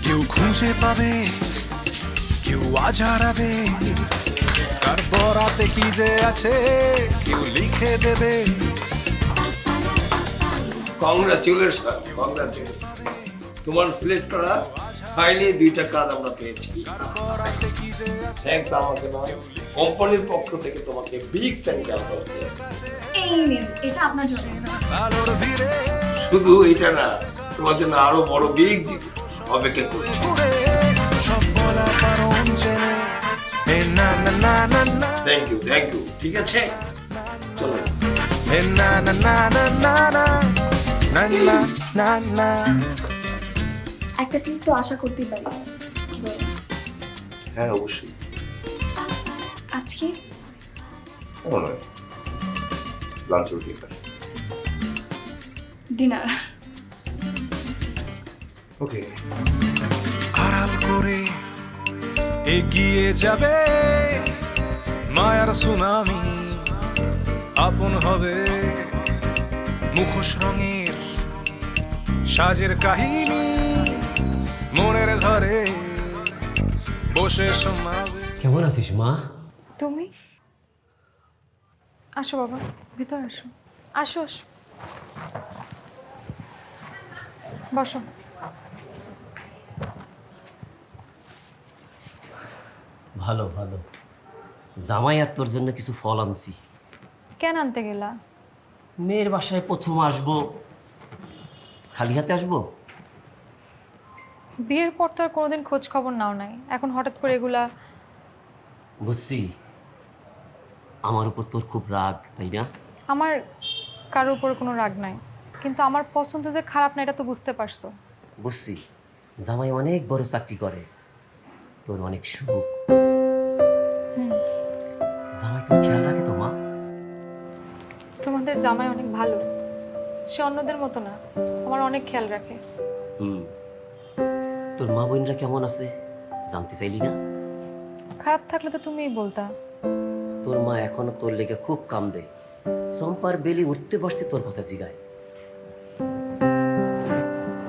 কেউ খুঁজে পাবে, কেউ আজ হারাবে, কার বরাতে কি যে আছে কেউ লিখে দেবে। Congratulation, congratulation. তোমার সিলেক্ট করা ফাইলে 2টা কাজ আমরা পেয়েছি। থ্যাঙ্কস আমাকে নয়, কোম্পানির পক্ষ থেকে তোমাকে বিগ থ্যাঙ্ক দেওয়া হচ্ছে। এই নিন, এটা আপনার জন্য। আলোর ভিড়ে শুধু এটা না, তোমার জন্য আরো বড় বিগ অপেক্ষা করছি। সব বলা পারুন চেনে, এ না না না না না, থ্যাংক ইউ, থ্যাংক ইউ। ঠিক আছে, চলো। এ না না না না না না না না না না। একটা টিপ তো আশা করতেই পারি, কি বলো? হ্যাঁ অবশ্যই। আজকে ও নয়, লাঞ্চ রুটি খাই। ডিনার। ওকে। আড়াল করে এগিয়ে যাবে মায়ার সুনামি, আপন হবে মুখোশ রঙের সাজের কাহিনী, মনের ঘরে বসে শোনাবে। কেমন আছিস মা? তুমি আসো বাবা, ভিতরে আসো। আসো আসো, বসো। ভালো ভালো। জামাই আর তোর জন্য কিছু ফল আনছি। কেন আনতে গেলা? মেয়ের বাসায় প্রথম আসবো, খালি হাতে আসবো? বিয়ের পর তো আর কোনোদিন খোঁজ খবর নাও নাই, এখন হঠাৎ করে এগুলা। বুঝছি, আমার উপর তোর খুব রাগ, তাই না? আমার কারোর উপর কোনো রাগ নাই, কিন্তু আমার পছন্দ যে খারাপ না এটা তো বুঝতে পারছো। বুঝছি, জামাই অনেক বড় চাকরি করে, তোর অনেক সুখ। জামাই তোর খেয়াল রাখে তো মা? তোমাদের জামাই অনেক ভালো, সে অন্যদের মতো না, আমার অনেক খেয়াল রাখে। তোর মা বোনরা কেমন আছে জানতে চাইলি না? খারাপ থাকলে তো তুমিই বলতা। তোর মা এখনো তোর লেগে খুব কাম দেয়, চম্পার বেলি উঠতে বসতে তোর কথা জিগায়।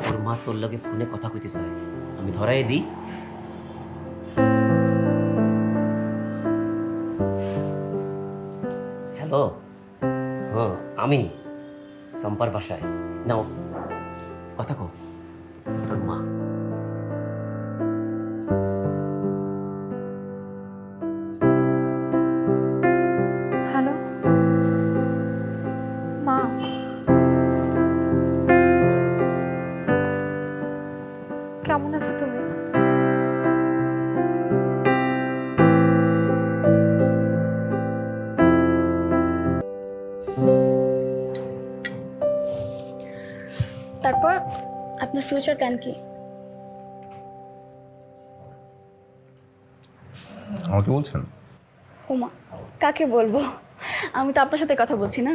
তোর মা তোর লগে ফোনে কথা কইতে চায়, আমি ধরাই দিই। হ্যালো, হ্যাঁ আমি চম্পার বাসায়। নাও কথা কো, তোর মা। হ্যালো মা, কেমন আছো তুমি? তারপর আপনার ফিউচার প্ল্যান কি? আমাকে বলছেন? ওমা, কাকে বলবো? আমি তো আপনার সাথে কথা বলছি না।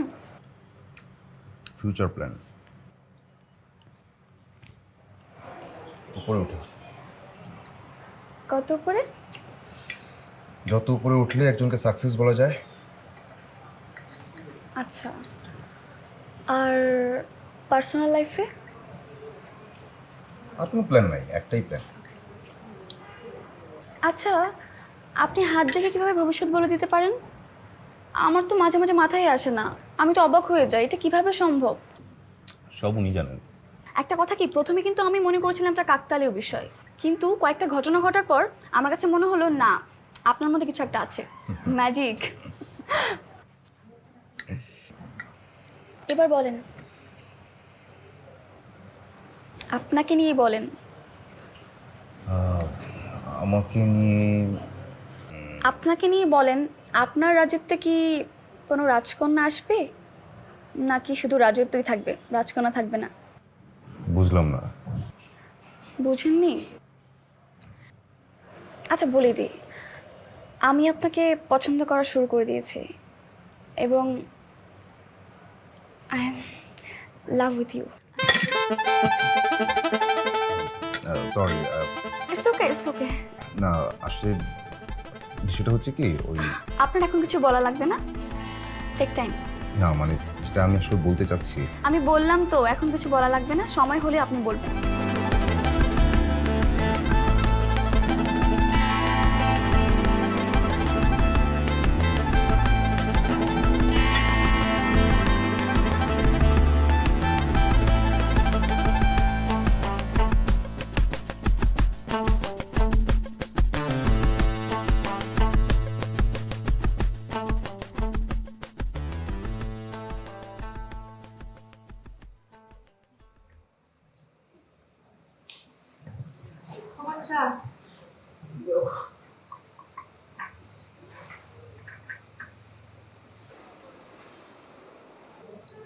ফিউচার প্ল্যান উপরে উঠে। কত উপরে? যত উপরে উঠলে একজনকে সাকসেস বলা যায়। আচ্ছা, আর পার্সোনাল লাইফে? আর কোনো প্ল্যান নাই, একটাই প্ল্যান। আচ্ছা, আপনি হাত দেখে কিভাবে ভবিষ্যৎ বলে দিতে পারেন? আমার তো মাঝে মাঝে মাথায় আসে না, আমি তো অবাক হয়ে যাই, এটা কিভাবে সম্ভব? সব উনি জানেন। একটা কথা কি, প্রথমে কিন্তু আমি মনে করেছিলাম এটা কাকতালীয় বিষয়, কিন্তু কয়েকটা ঘটনা ঘটার পর আমার কাছে মনে হলো না, আপনার মধ্যে কিছু একটা আছে, ম্যাজিক। এবার বলেন, আপনাকে নিয়ে বলেন। আমাকে নিয়ে আপনাকে নিয়ে বলেন, আপনার রাজত্বে কি কোনো রাজকন্যা আসবে, নাকি শুধু রাজত্বই থাকবে, রাজকন্যা থাকবে না? বুঝলাম না। বুঝেননি? আচ্ছা বলে দিই, আমি আপনাকে পছন্দ করা শুরু করে দিয়েছি এবং I am love with you. Sorry, it's okay, it's okay. না আসলে বিষয়টা হচ্ছে কি, ওই আপনার এখন কিছু বলা লাগবে না, টেক টাইম। না মানে যেটা আমি আসলে বলতে চাচ্ছি, আমি বললাম তো এখন কিছু বলা লাগবে না, সময় হলে আপনি বলবেন।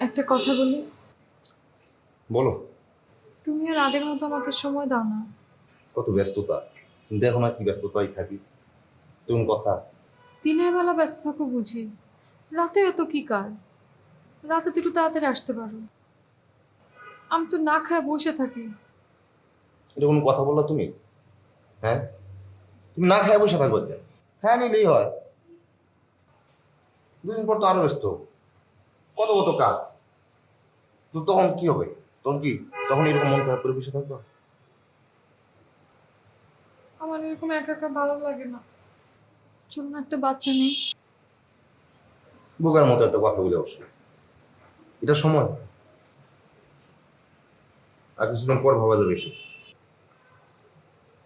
একটা কথা বলি, বলো। তুমি আর আগের মতো আমাকে সময় দাও না। কত ব্যস্ততা, দেখো না কি ব্যস্ততাই থাকি, তুমি কথা। দিনের বেলা ব্যস্ত থাকো বুঝি, রাতে এত কি কাজ? রাতে তো একটু তাড়াতাড়ি আসতে পারো। আমি তো না খায় বসে থাকি। এটা কোনো কথা বললা তুমি? হ্যাঁ, তুমি না খায় বসে থাকবে কেন? হ্যাঁ নিলেই হয়। দুদিন পর তো আরো ব্যস্ত, কত কত কাজ। তো তখন কি হবে? তখন কি, তখন এরকম মন খারাপ করে বসে থাকবো? আমার এরকম একা একা ভালো লাগে না, চলুন একটা বাচ্চা নেই। বোকার মতো একটা কথা বলে বসে, এটা সময় আর কিছুদিন পর ভাবা যাবে এসব।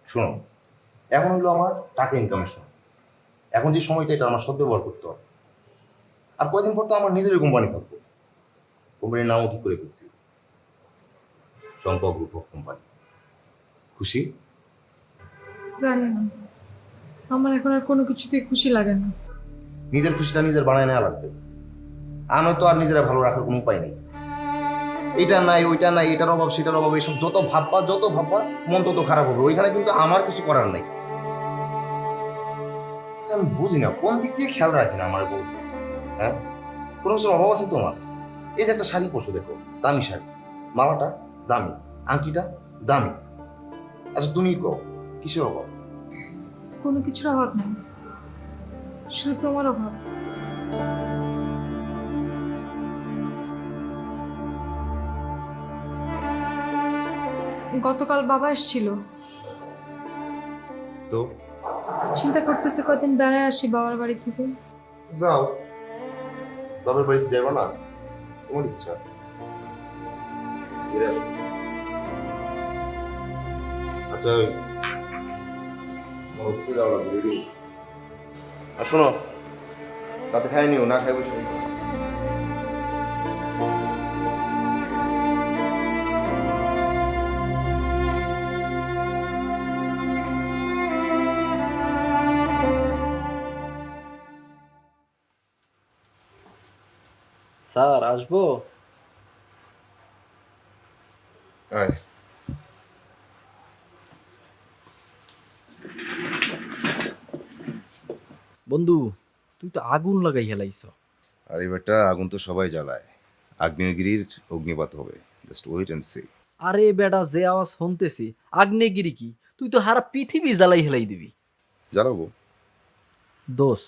শোনো, এখন হলো আমার টাকা ইনকামের সময়, এখন যে সময়টা এটা আমার সদ্ব্যবহার করতে হবে। আর কয়দিন পর তো আমার নিজেরই কোম্পানি থাকবো, কোম্পানির নামও ঠিক করে ফেলছি, শঙ্কর গ্রুপ অফ কোম্পানি। খুশি? জানি না, আমার এখন আর কোনো কিছুতেই খুশি লাগে না। নিজের খুশিটা নিজের বানায় নেওয়া লাগবে, আর নয়তো আর নিজেরা ভালো রাখার কোনো উপায় নেই। এটা নাই, ওইটা নাই, এটার অভাব, সেটার অভাব, এসব যত ভাববা মন তত খারাপ হবে। ওইখানে কিন্তু আমার কিছু করার নাই। আচ্ছা আমি বুঝি না কোন দিক দিয়ে খেয়াল রাখি না আমার বউ। হ্যাঁ, কোনো কিছুর অভাব আছে তোমার? এই যে একটা শাড়ি পরছো, দেখো দামি শাড়ি, মালাটা দামি, আংটিটা দামি। আচ্ছা তুমি কও কিসের অভাব? কোনো কিছুর অভাব নেই, শুধু তোমার অভাব। গতকাল বাবা এসেছিল, তো চিন্তা করতেছে কদিন বেড়ায় আসি বাবার বাড়ি থেকে। যাও, বাবার বাড়িতে যাবো না? তোমার ইচ্ছা, ঘুরে আসো। আচ্ছা আমার অফিসে যাওয়া লাগবে, রেডি। আর শোনো, রাতে খাই নিও, না খাই বসে থাকো। স্যার আসবো? আয়। বন্ধু, তুই তো আগুন লাগাই হেলাইছ। আর এবারটা আগুন তো সবাই জ্বালায়, আগ্নেয়গিরির অগ্নিপাত হবে, জাস্ট ওয়েট এন্ড সি। আরে বেটা, যে আওয়াজ শুনতেছি, আগ্নেয়গিরি কি? তুই তো হারা পৃথিবী জ্বালাই হেলাই দিবি। জ্বালাবো। দোষ,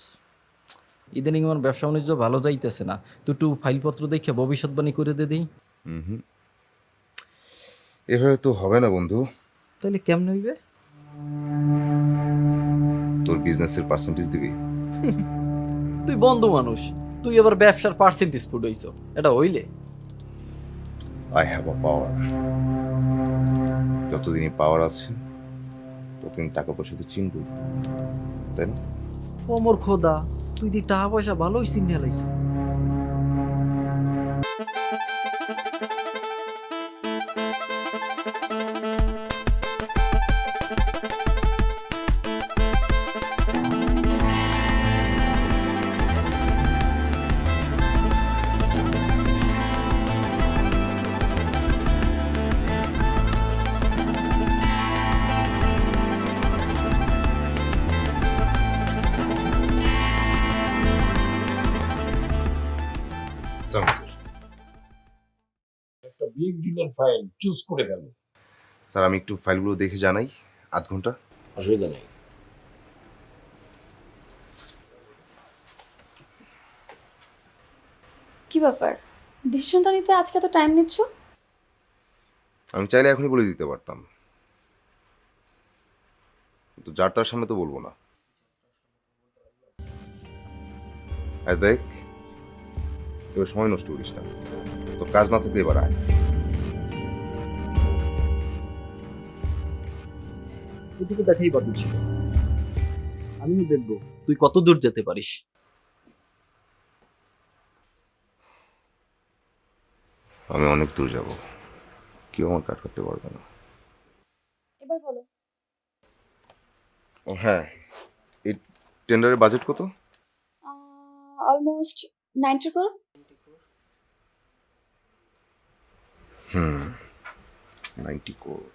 ইদানিং আমার ব্যবসা বাণিজ্য ভালো যাইতেছে না, তুই একটু ফাইলপত্র দেখে ভবিষ্যৎবাণী করে দে দিই। এভাবে তো হবে না বন্ধু। তাহলে কেমন হইবে? তোর বিজনেসের পার্সেন্টেজ দিবি? তুই বন্ধু মানুষ, তুই আবার ব্যবসার পার্সেন্টেজ ফুড হইছ, এটা হইলে? আই হ্যাভ আ পাওয়ার। যতদিনই পাওয়ার আছে ততদিন টাকা পয়সা তো চিনবই, তাই না? অমর খোদা, তুই দি টাকা পয়সা ভালোই চিনে লাইছ। একটা বিগ ডিলের ফাইল চুজ করে গেল। স্যার আমি একটু ফাইলগুলো দেখে জানাই, আধ ঘন্টা। অসুবিধা নেই। কি ব্যাপার, ডিসিশনটা নিতে আজকে এত টাইম নিচ্ছ? আমি চাইলে এখনই বলে দিতে পারতাম, কিন্তু যার তার সামনে তো বলবো না। আর দেখ, এবার সময় নষ্ট করিস না, তোর কাজ না থাকলে এবার আয়। এদিকে দেখাই বাকি ছিল, আমিও দেখবো তুই কত দূর যেতে পারিস। আমি অনেক দূর যাব, কেউ আমার কাজ করতে পারবে না। এবার বলো। ও হ্যাঁ, এই টেন্ডারের বাজেট কত? Almost 90 crore। 90 crore।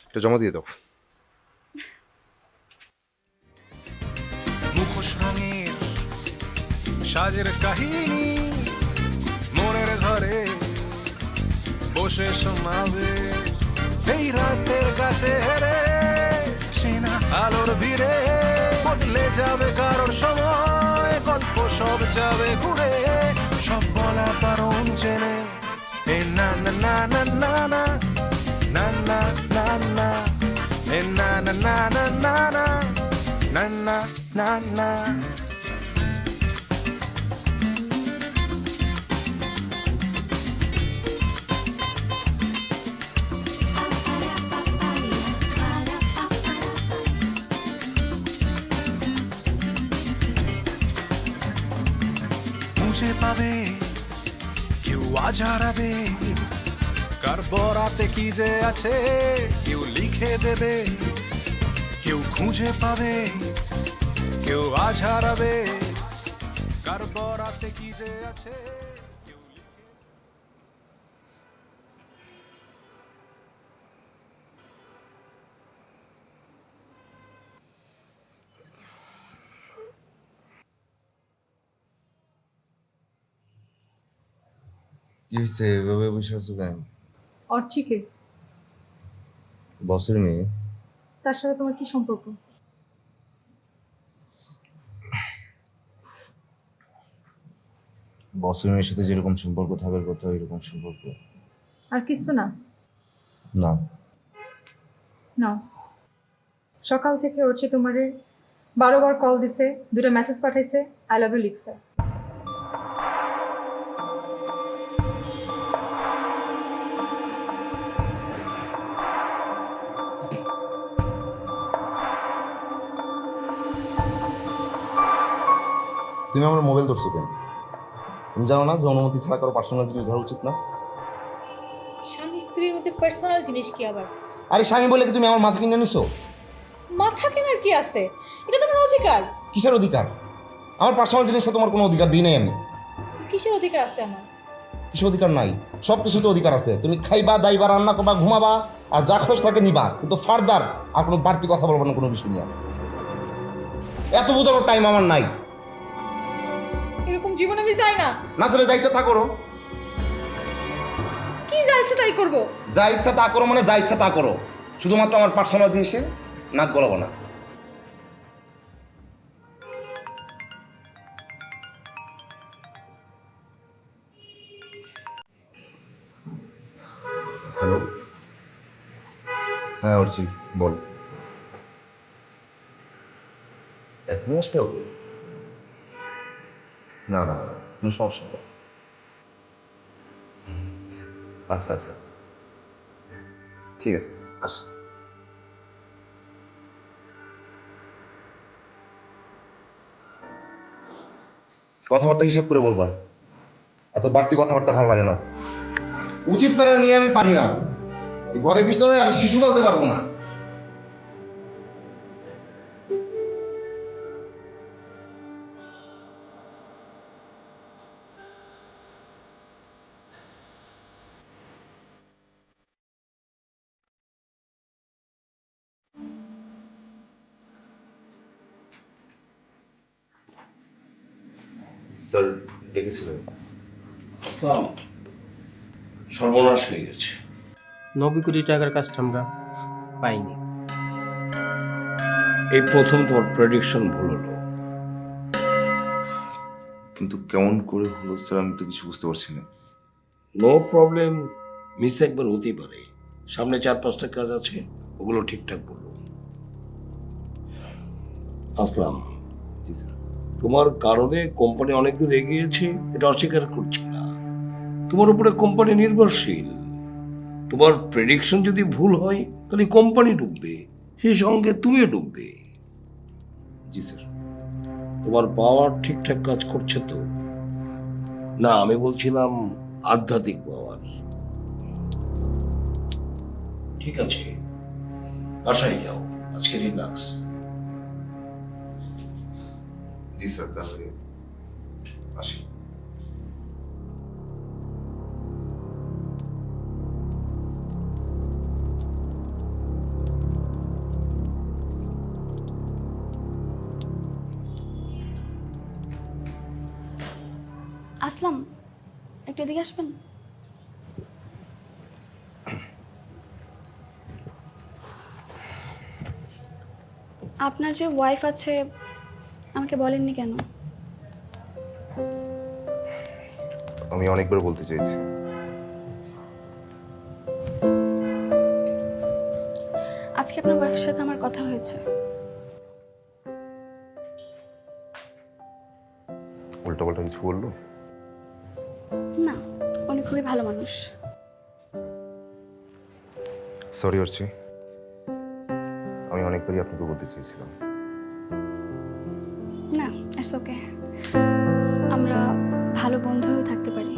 এটা জমা দিয়ে দাও। মুখোশ রঙের সাজের কাহিনী মনের ঘরে বসে শোনাবে এই রাতের কাছে হেরে চেনা আলোর ভিড়ে বদলে যাবে কারোর সময়, গল্প সব যাবে ঘুরে, সব বলা পারণ চেনে এ না না না না না না না না না না এ না না না না না না na na na na মুঝে পাবে কেউ আজ হারাবে, কার বরাতে কি যে আছে কেউ লিখে দেবে, কেউ খুঁজে পাবে কেউ আজ হারাবে, কার বরাতে কি যে আছে কেউ লিখে। কি হয়েছে এভাবে বসে আছো কেন? অর্চিকে, বসের মেয়ে? তার সাথে তোমার কি সম্পর্ক? বসের মেয়ের সাথে যেরকম সম্পর্ক থাকার কথা এরকম সম্পর্ক। আর কিছু না? না। না, সকাল থেকে অর্চি তোমারে 12 বার কল দিছে, 2টা মেসেজ পাঠাইছে, আই লাভ ইউ লিখছে। তুমি আমার মোবাইল ধরছো কেন? তুমি জানো না যে অনুমতি ছাড়া কারো পার্সোনাল জিনিস ধরা উচিত না? স্বামী স্ত্রীর মধ্যে পার্সোনাল জিনিস কি আবার? আরে স্বামী বলে কি তুমি আমার মাথা কিনে নিছো? মাথা কেনার কি আছে? এটা তোমার অধিকার। কিসের অধিকার? আমার পার্সোনাল জিনিসটা তোমার কোনো অধিকার দিই নাই আমি। কিসের অধিকার আছে আমার? কিসের অধিকার নাই? সব কিছুতে অধিকার আছে। তুমি খাইবা, দাইবা, রান্না করবা, ঘুমাবা, আর যা খরচ থাকে নিবা, কিন্তু ফার্দার আর কোনো বাড়তি কথা বলবো না কোনো বিষয় নিয়ে। এত বোঝানোর টাইম আমার নাই। এরকম জীবন আমি চাই না। না চলে যা ইচ্ছা তা করো। কি যা ইচ্ছা তাই করবো? যা ইচ্ছা তা করো মানে যা ইচ্ছা তা করো, শুধুমাত্র আমার পার্সোনাল জিনিসে নাক গলাবো না। হ্যালো। হ্যাঁ অর্চি বল। এখনই আসতে হবে? না না, কোনো সমস্যা নেই। আচ্ছা আচ্ছা, ঠিক আছে। আস। কথাবার্তা হিসেব করে বলবা, এত বাড়তি কথাবার্তা ভালো লাগে না। উচিত মেনে নিয়ে আমি পারি না, ঘরের ভিতরে আমি শিশু বলতে পারবো না। স্যার ডেকেছিলেন? সর্বনাশ হয়ে গেছে। 90 কোটি টাকার কাজটা আমরা পাইনি। এই প্রথম তোমার প্রেডিকশন ভুল হলো। কিন্তু কেমন করে হলো স্যার, আমি তো কিছু বুঝতে পারছি না। নো প্রবলেম, মিস একবার হতেই পারে। সামনে 4-5টা কাজ আছে, ওগুলো ঠিকঠাক বললো। আসলাম, জি স্যার। তোমার কারণে কোম্পানি অনেক দূর এগিয়েছে, এটা অস্বীকার করছি না। তোমার উপরে কোম্পানি নির্ভরশীল। তোমার প্রেডিকশন যদি ভুল হয় তাহলে কোম্পানি ডুববে, সেই সঙ্গে তুমিও ডুববে। জি স্যার। তোমার পাওয়ার ঠিকঠাক কাজ করছে তো? না, আমি বলছিলাম আধ্যাত্মিক পাওয়ার। ঠিক আছে, বাসায় যাও, আজকে রিল্যাক্স। জি স্যার, তাহলে আসি। আসলাম, একটু এদিকে আসবেন? আপনার যে ওয়াইফ আছে আমাকে বলেননি কেন? আমি অনেকবার বলতে চাইছি। আজকে আপনার ওয়াইফের সাথে আমার কথা হয়েছে। উল্টাপাল্টা কিছু বললো? না, উনি খুবই ভালো মানুষ। সরি অর্চি, আমি অনেকবারই আপনাকে বলতে চেয়েছিলাম। না, ইটস ওকে, আমরা ভালো বন্ধু হয়েও থাকতে পারি।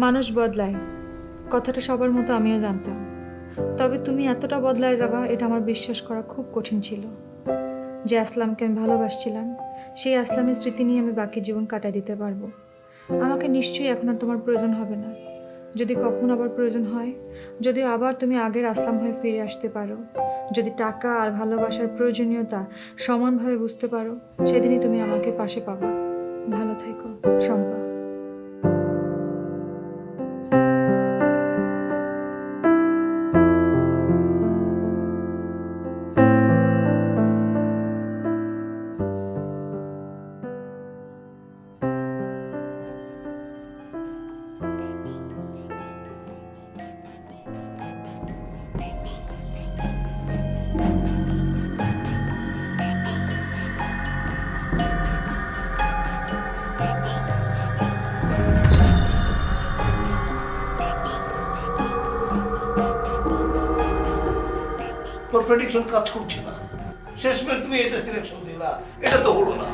মানুষ বদলায়, কথাটা সবার মতো আমিও জানতাম। তবে তুমি এতটা বদলায় যাবা এটা আমার বিশ্বাস করা খুব কঠিন ছিল। যে আসলামকে আমি ভালোবাসছিলাম, সেই আসলামের স্মৃতি নিয়ে আমি বাকি জীবন কাটায় দিতে পারবো। আমাকে নিশ্চয়ই এখন আর তোমার প্রয়োজন হবে না। যদি কখন আবার প্রয়োজন হয়, যদি আবার তুমি আগের আসলাম হয়ে ফিরে আসতে পারো, যদি টাকা আর ভালোবাসার প্রয়োজনীয়তা সমানভাবে বুঝতে পারো, সেদিনই তুমি আমাকে পাশে পাবা। ভালো থেকো, শম্পা। তোর প্রেডিকশন কাজ করছে না। শেষমেশ তুমি এটা সিলেকশন দিলা, এটা তো হলো না।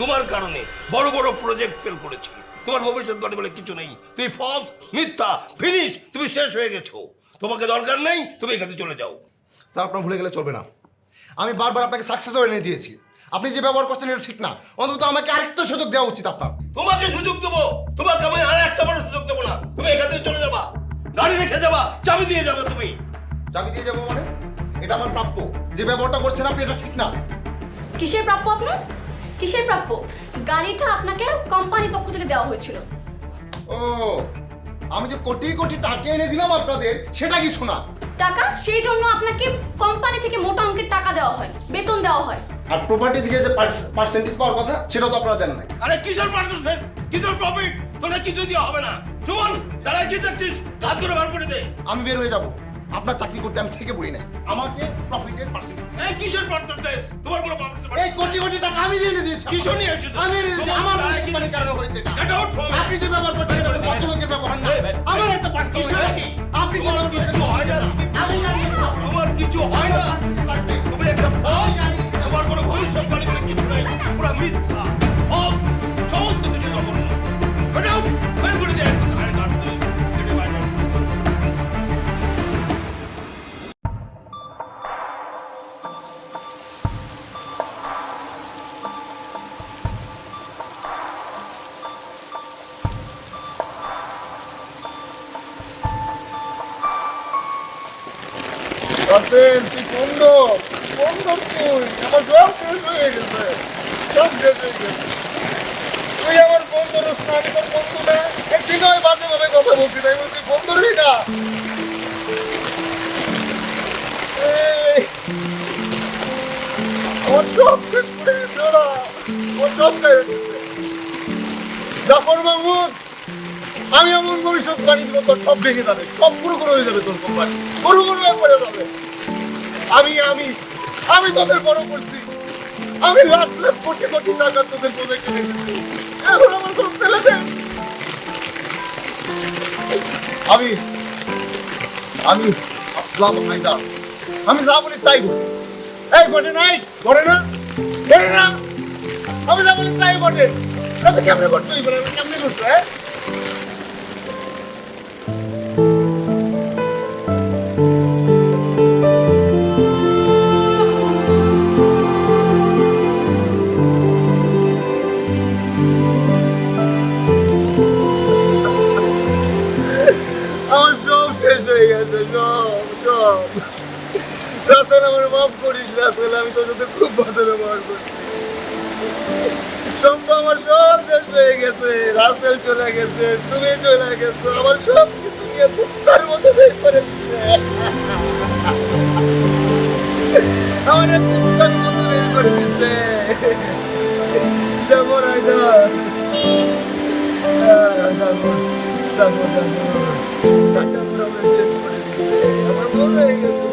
তোমার কারণে বড় বড় প্রজেক্ট ফেল করেছি। তোমার ভবিষ্যৎবাণী বলে কিছু নেই, তুমি ফলস, মিথ্যা, ফিনিশ, তুমি শেষ হয়ে গেছো। তোমাকে দরকার নেই, তুমি এখানে চলে যাও। স্যার আপনার ভুলে গেলে চলবে না, আমি বারবার আপনাকে সাকসেসও এনে দিয়েছি। আপনি যে ব্যবহার করছেন এটা ঠিক না, অন্তত আমাকে আরেকটা সুযোগ দেওয়া উচিত আপনার। তোমাকে সুযোগ দেবো, তোমাকে আমি আর একটা বড় সুযোগ দেবো না। তুমি এখান থেকে চলে যাবা, গাড়ি রেখে যাবা, চাবি দিয়ে যাবে। তুমি চাবি দিয়ে যাবো মানে? এটা আমার প্রাপ্য। যে ব্যবহারটা করছেন আপনি এটা ঠিক না। কিসের প্রাপ্য আপনার? কিসের প্রাপ্য? গাড়িটা আপনাকে কোম্পানির পক্ষ থেকে দেওয়া হয়েছিল। ও, আমি যে কোটি কোটি টাকা এনে দিলাম আপনাদের সেটা কিছু না। টাকা? সেই জন্য আপনাকে কোম্পানি থেকে মোটা অঙ্কের টাকা দেওয়া হয়, বেতন দেওয়া হয়। আর প্রপার্টি থেকে যে পার্সেন্টেজ পাওয়ার কথা সেটাও তো আপনারা দেন নাই। আরে কিসের পার্সেন্টেজ, কিসের প্রফিট? তোরা কিছু দিয়ে হবে না। সুমন, দাঁড়ায় কি দেখছিস? হাত ধরে বার করে দে। আমি বের হয়ে যাব, আপনার চাকরি করতে আমি থেকে বলি নাই। আমাকে প্রফিটের পার্সেন্টেজ। এই কিসের পার্সেন্টেজ? তোমার কোনো পার্সেন্টেজ? এই কোটি কোটি টাকা আমি এনে দিয়েছি। কিসের নিয়ে এসেছো? আমি এনে দিয়েছি, আমার কোম্পানির কারণে হয়েছে এটা। Get out from আপনি যে ব্যবহার করছেন এটা কোনো ভদ্রলোকের ব্যবহার না। আমার একটা পার্সেন্টেজ হয়েছে। আপনি যে ব্যবহার করছেন কিছু হয় না, তোমার কিছু হয় না। তুমি একটা ফলস, তোমার কোনো ভবিষ্যৎবাণী বলে কিছু নাই, পুরো মিথ্যা, ফলস, সমস্ত কিছু জঘন্য। বেটাও, বের করে দে একটু ঘাড়ে কাটতে। কেটে বাইরে কর। রাসেল, তুই সুন্দর, সুন্দর তুই। আমার সব শেষ হয়ে গেছে, সব শেষ হয়ে গেছে। তুই আমার বন্ধু রস না, আমি তোর বন্ধু না। একদিন আমি বাজে ভাবে কথা বলছি না, আমি তুই বন্ধুরই না। এই, আমার সব শেষ করে গেছে ওরা, আমার সব শেষ হয়ে গেছে। জাফর মাহমুদ, আমি এমন ভবিষ্যৎবাণী দিব তোর সব ভেঙে যাবে, সব পুরো হয়ে যাবে তোর কোম্পানি, পুরো হয়ে পড়ে যাবে। আমি আমি আমি তোদের বড় করছি, আমি লাখ লাখ কোটি কোটি টাকা তোদের প্রজেক্টে রেখেছি, এখন আমার সব ফেলে দে। আমি আমি আসলাম হায়দার, আমি যা বলি তাই বলি। এই বটে নাই, বটে না, বটে না, আমি যা বলি তাই বটে। তাতে কেমনে করতে হইবে, কেমনে করতে? হ্যাঁ, আমার সব শেষ হয়ে গেছে, সব সব। রাসেল, আমার মাফ করিস রাসেল, আমি তোর সাথে খুব ভালো ব্যবহার করি। সম্ভব আমার সব শেষ হয়ে গেছে, রাসেল চলে গেছে, তুমি চলে গেছো, আমার সব কিছু নিয়ে কুত্তার মতো বের করে দিচ্ছে। আমার কুত্তার মতো বের করে দিচ্ছে। যাবো রাইডার, যাবো যাবো যাবো। টাকা পুরো শেষ করে দিচ্ছে, আমার ভুল হয়ে গেছে।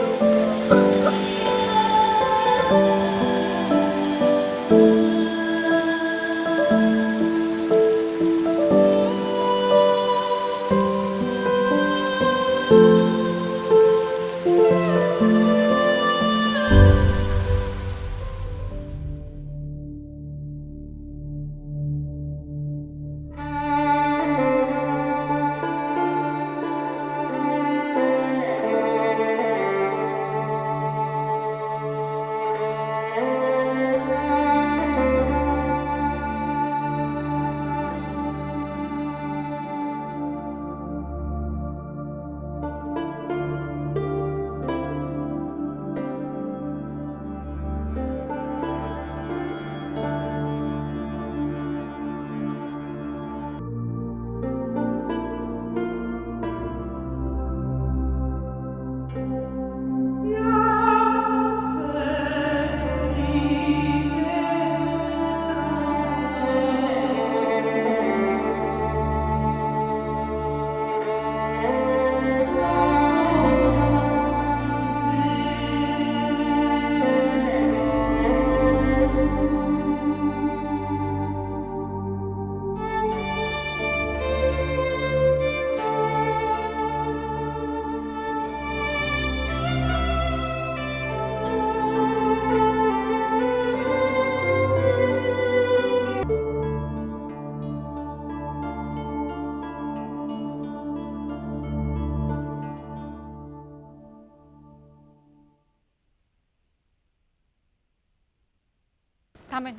থামেন।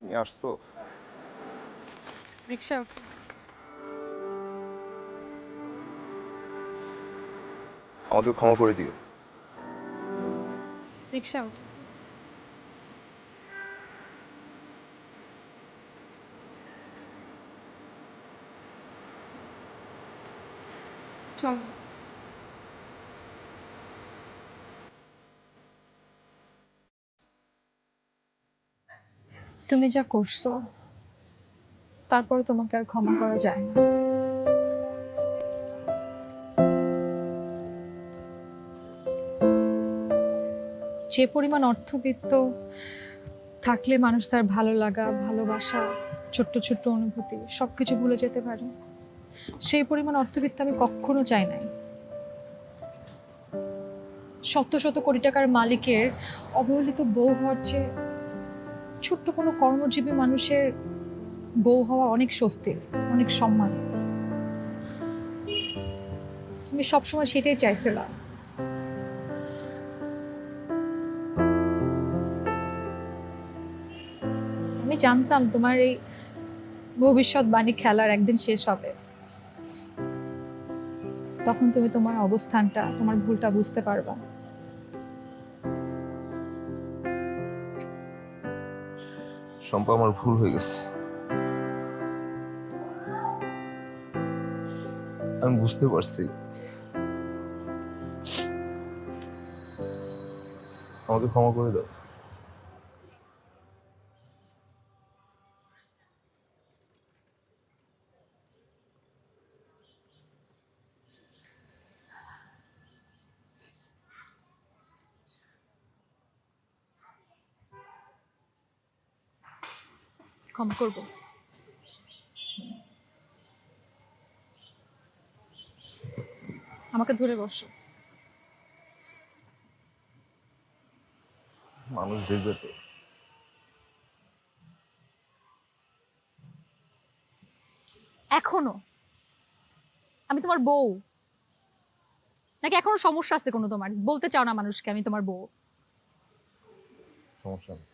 তুমি আসছো? রিক্সা আমাকে ক্ষমা করে দিও। রিক্সা চল। তুমি যা করছো তারপর তোমাকে আর ক্ষমা করা যায় না। যে পরিমাণ অর্থবিত্ত থাকলে মানুষ তার ভালো লাগা, ভালোবাসা, ছোট্ট ছোট্ট অনুভূতি সবকিছু ভুলে যেতে পারে, সেই পরিমাণ অর্থবিত্ত আমি কখনো চাই নাই। শত শত কোটি টাকার মালিকের অবহেলিত বউ হওয়ার চেয়ে ছোট্ট কোনো কর্মজীবী মানুষের বউ হওয়া অনেক স্বস্তির, অনেক সম্মান। আমি সবসময় সেটাই চাইছিলাম। আমি জানতাম তোমার এই ভবিষ্যৎবাণী খেলার একদিন শেষ হবে, তখন তুমি তোমার অবস্থানটা, তোমার ভুলটা বুঝতে পারবা। শম্পা, আমার ভুল হয়ে গেছে। আমি বুঝতে পারছি। আমাকে ক্ষমা করে দাও। ক্ষমা করবো। আমাকে ধরে বসো। মানুষ দেখবে তো। এখনো আমি তোমার বউ নাকি এখনো সমস্যা আছে কোনো? তোমার বলতে চাও না মানুষকে আমি তোমার বউ? সমস্যা নেই।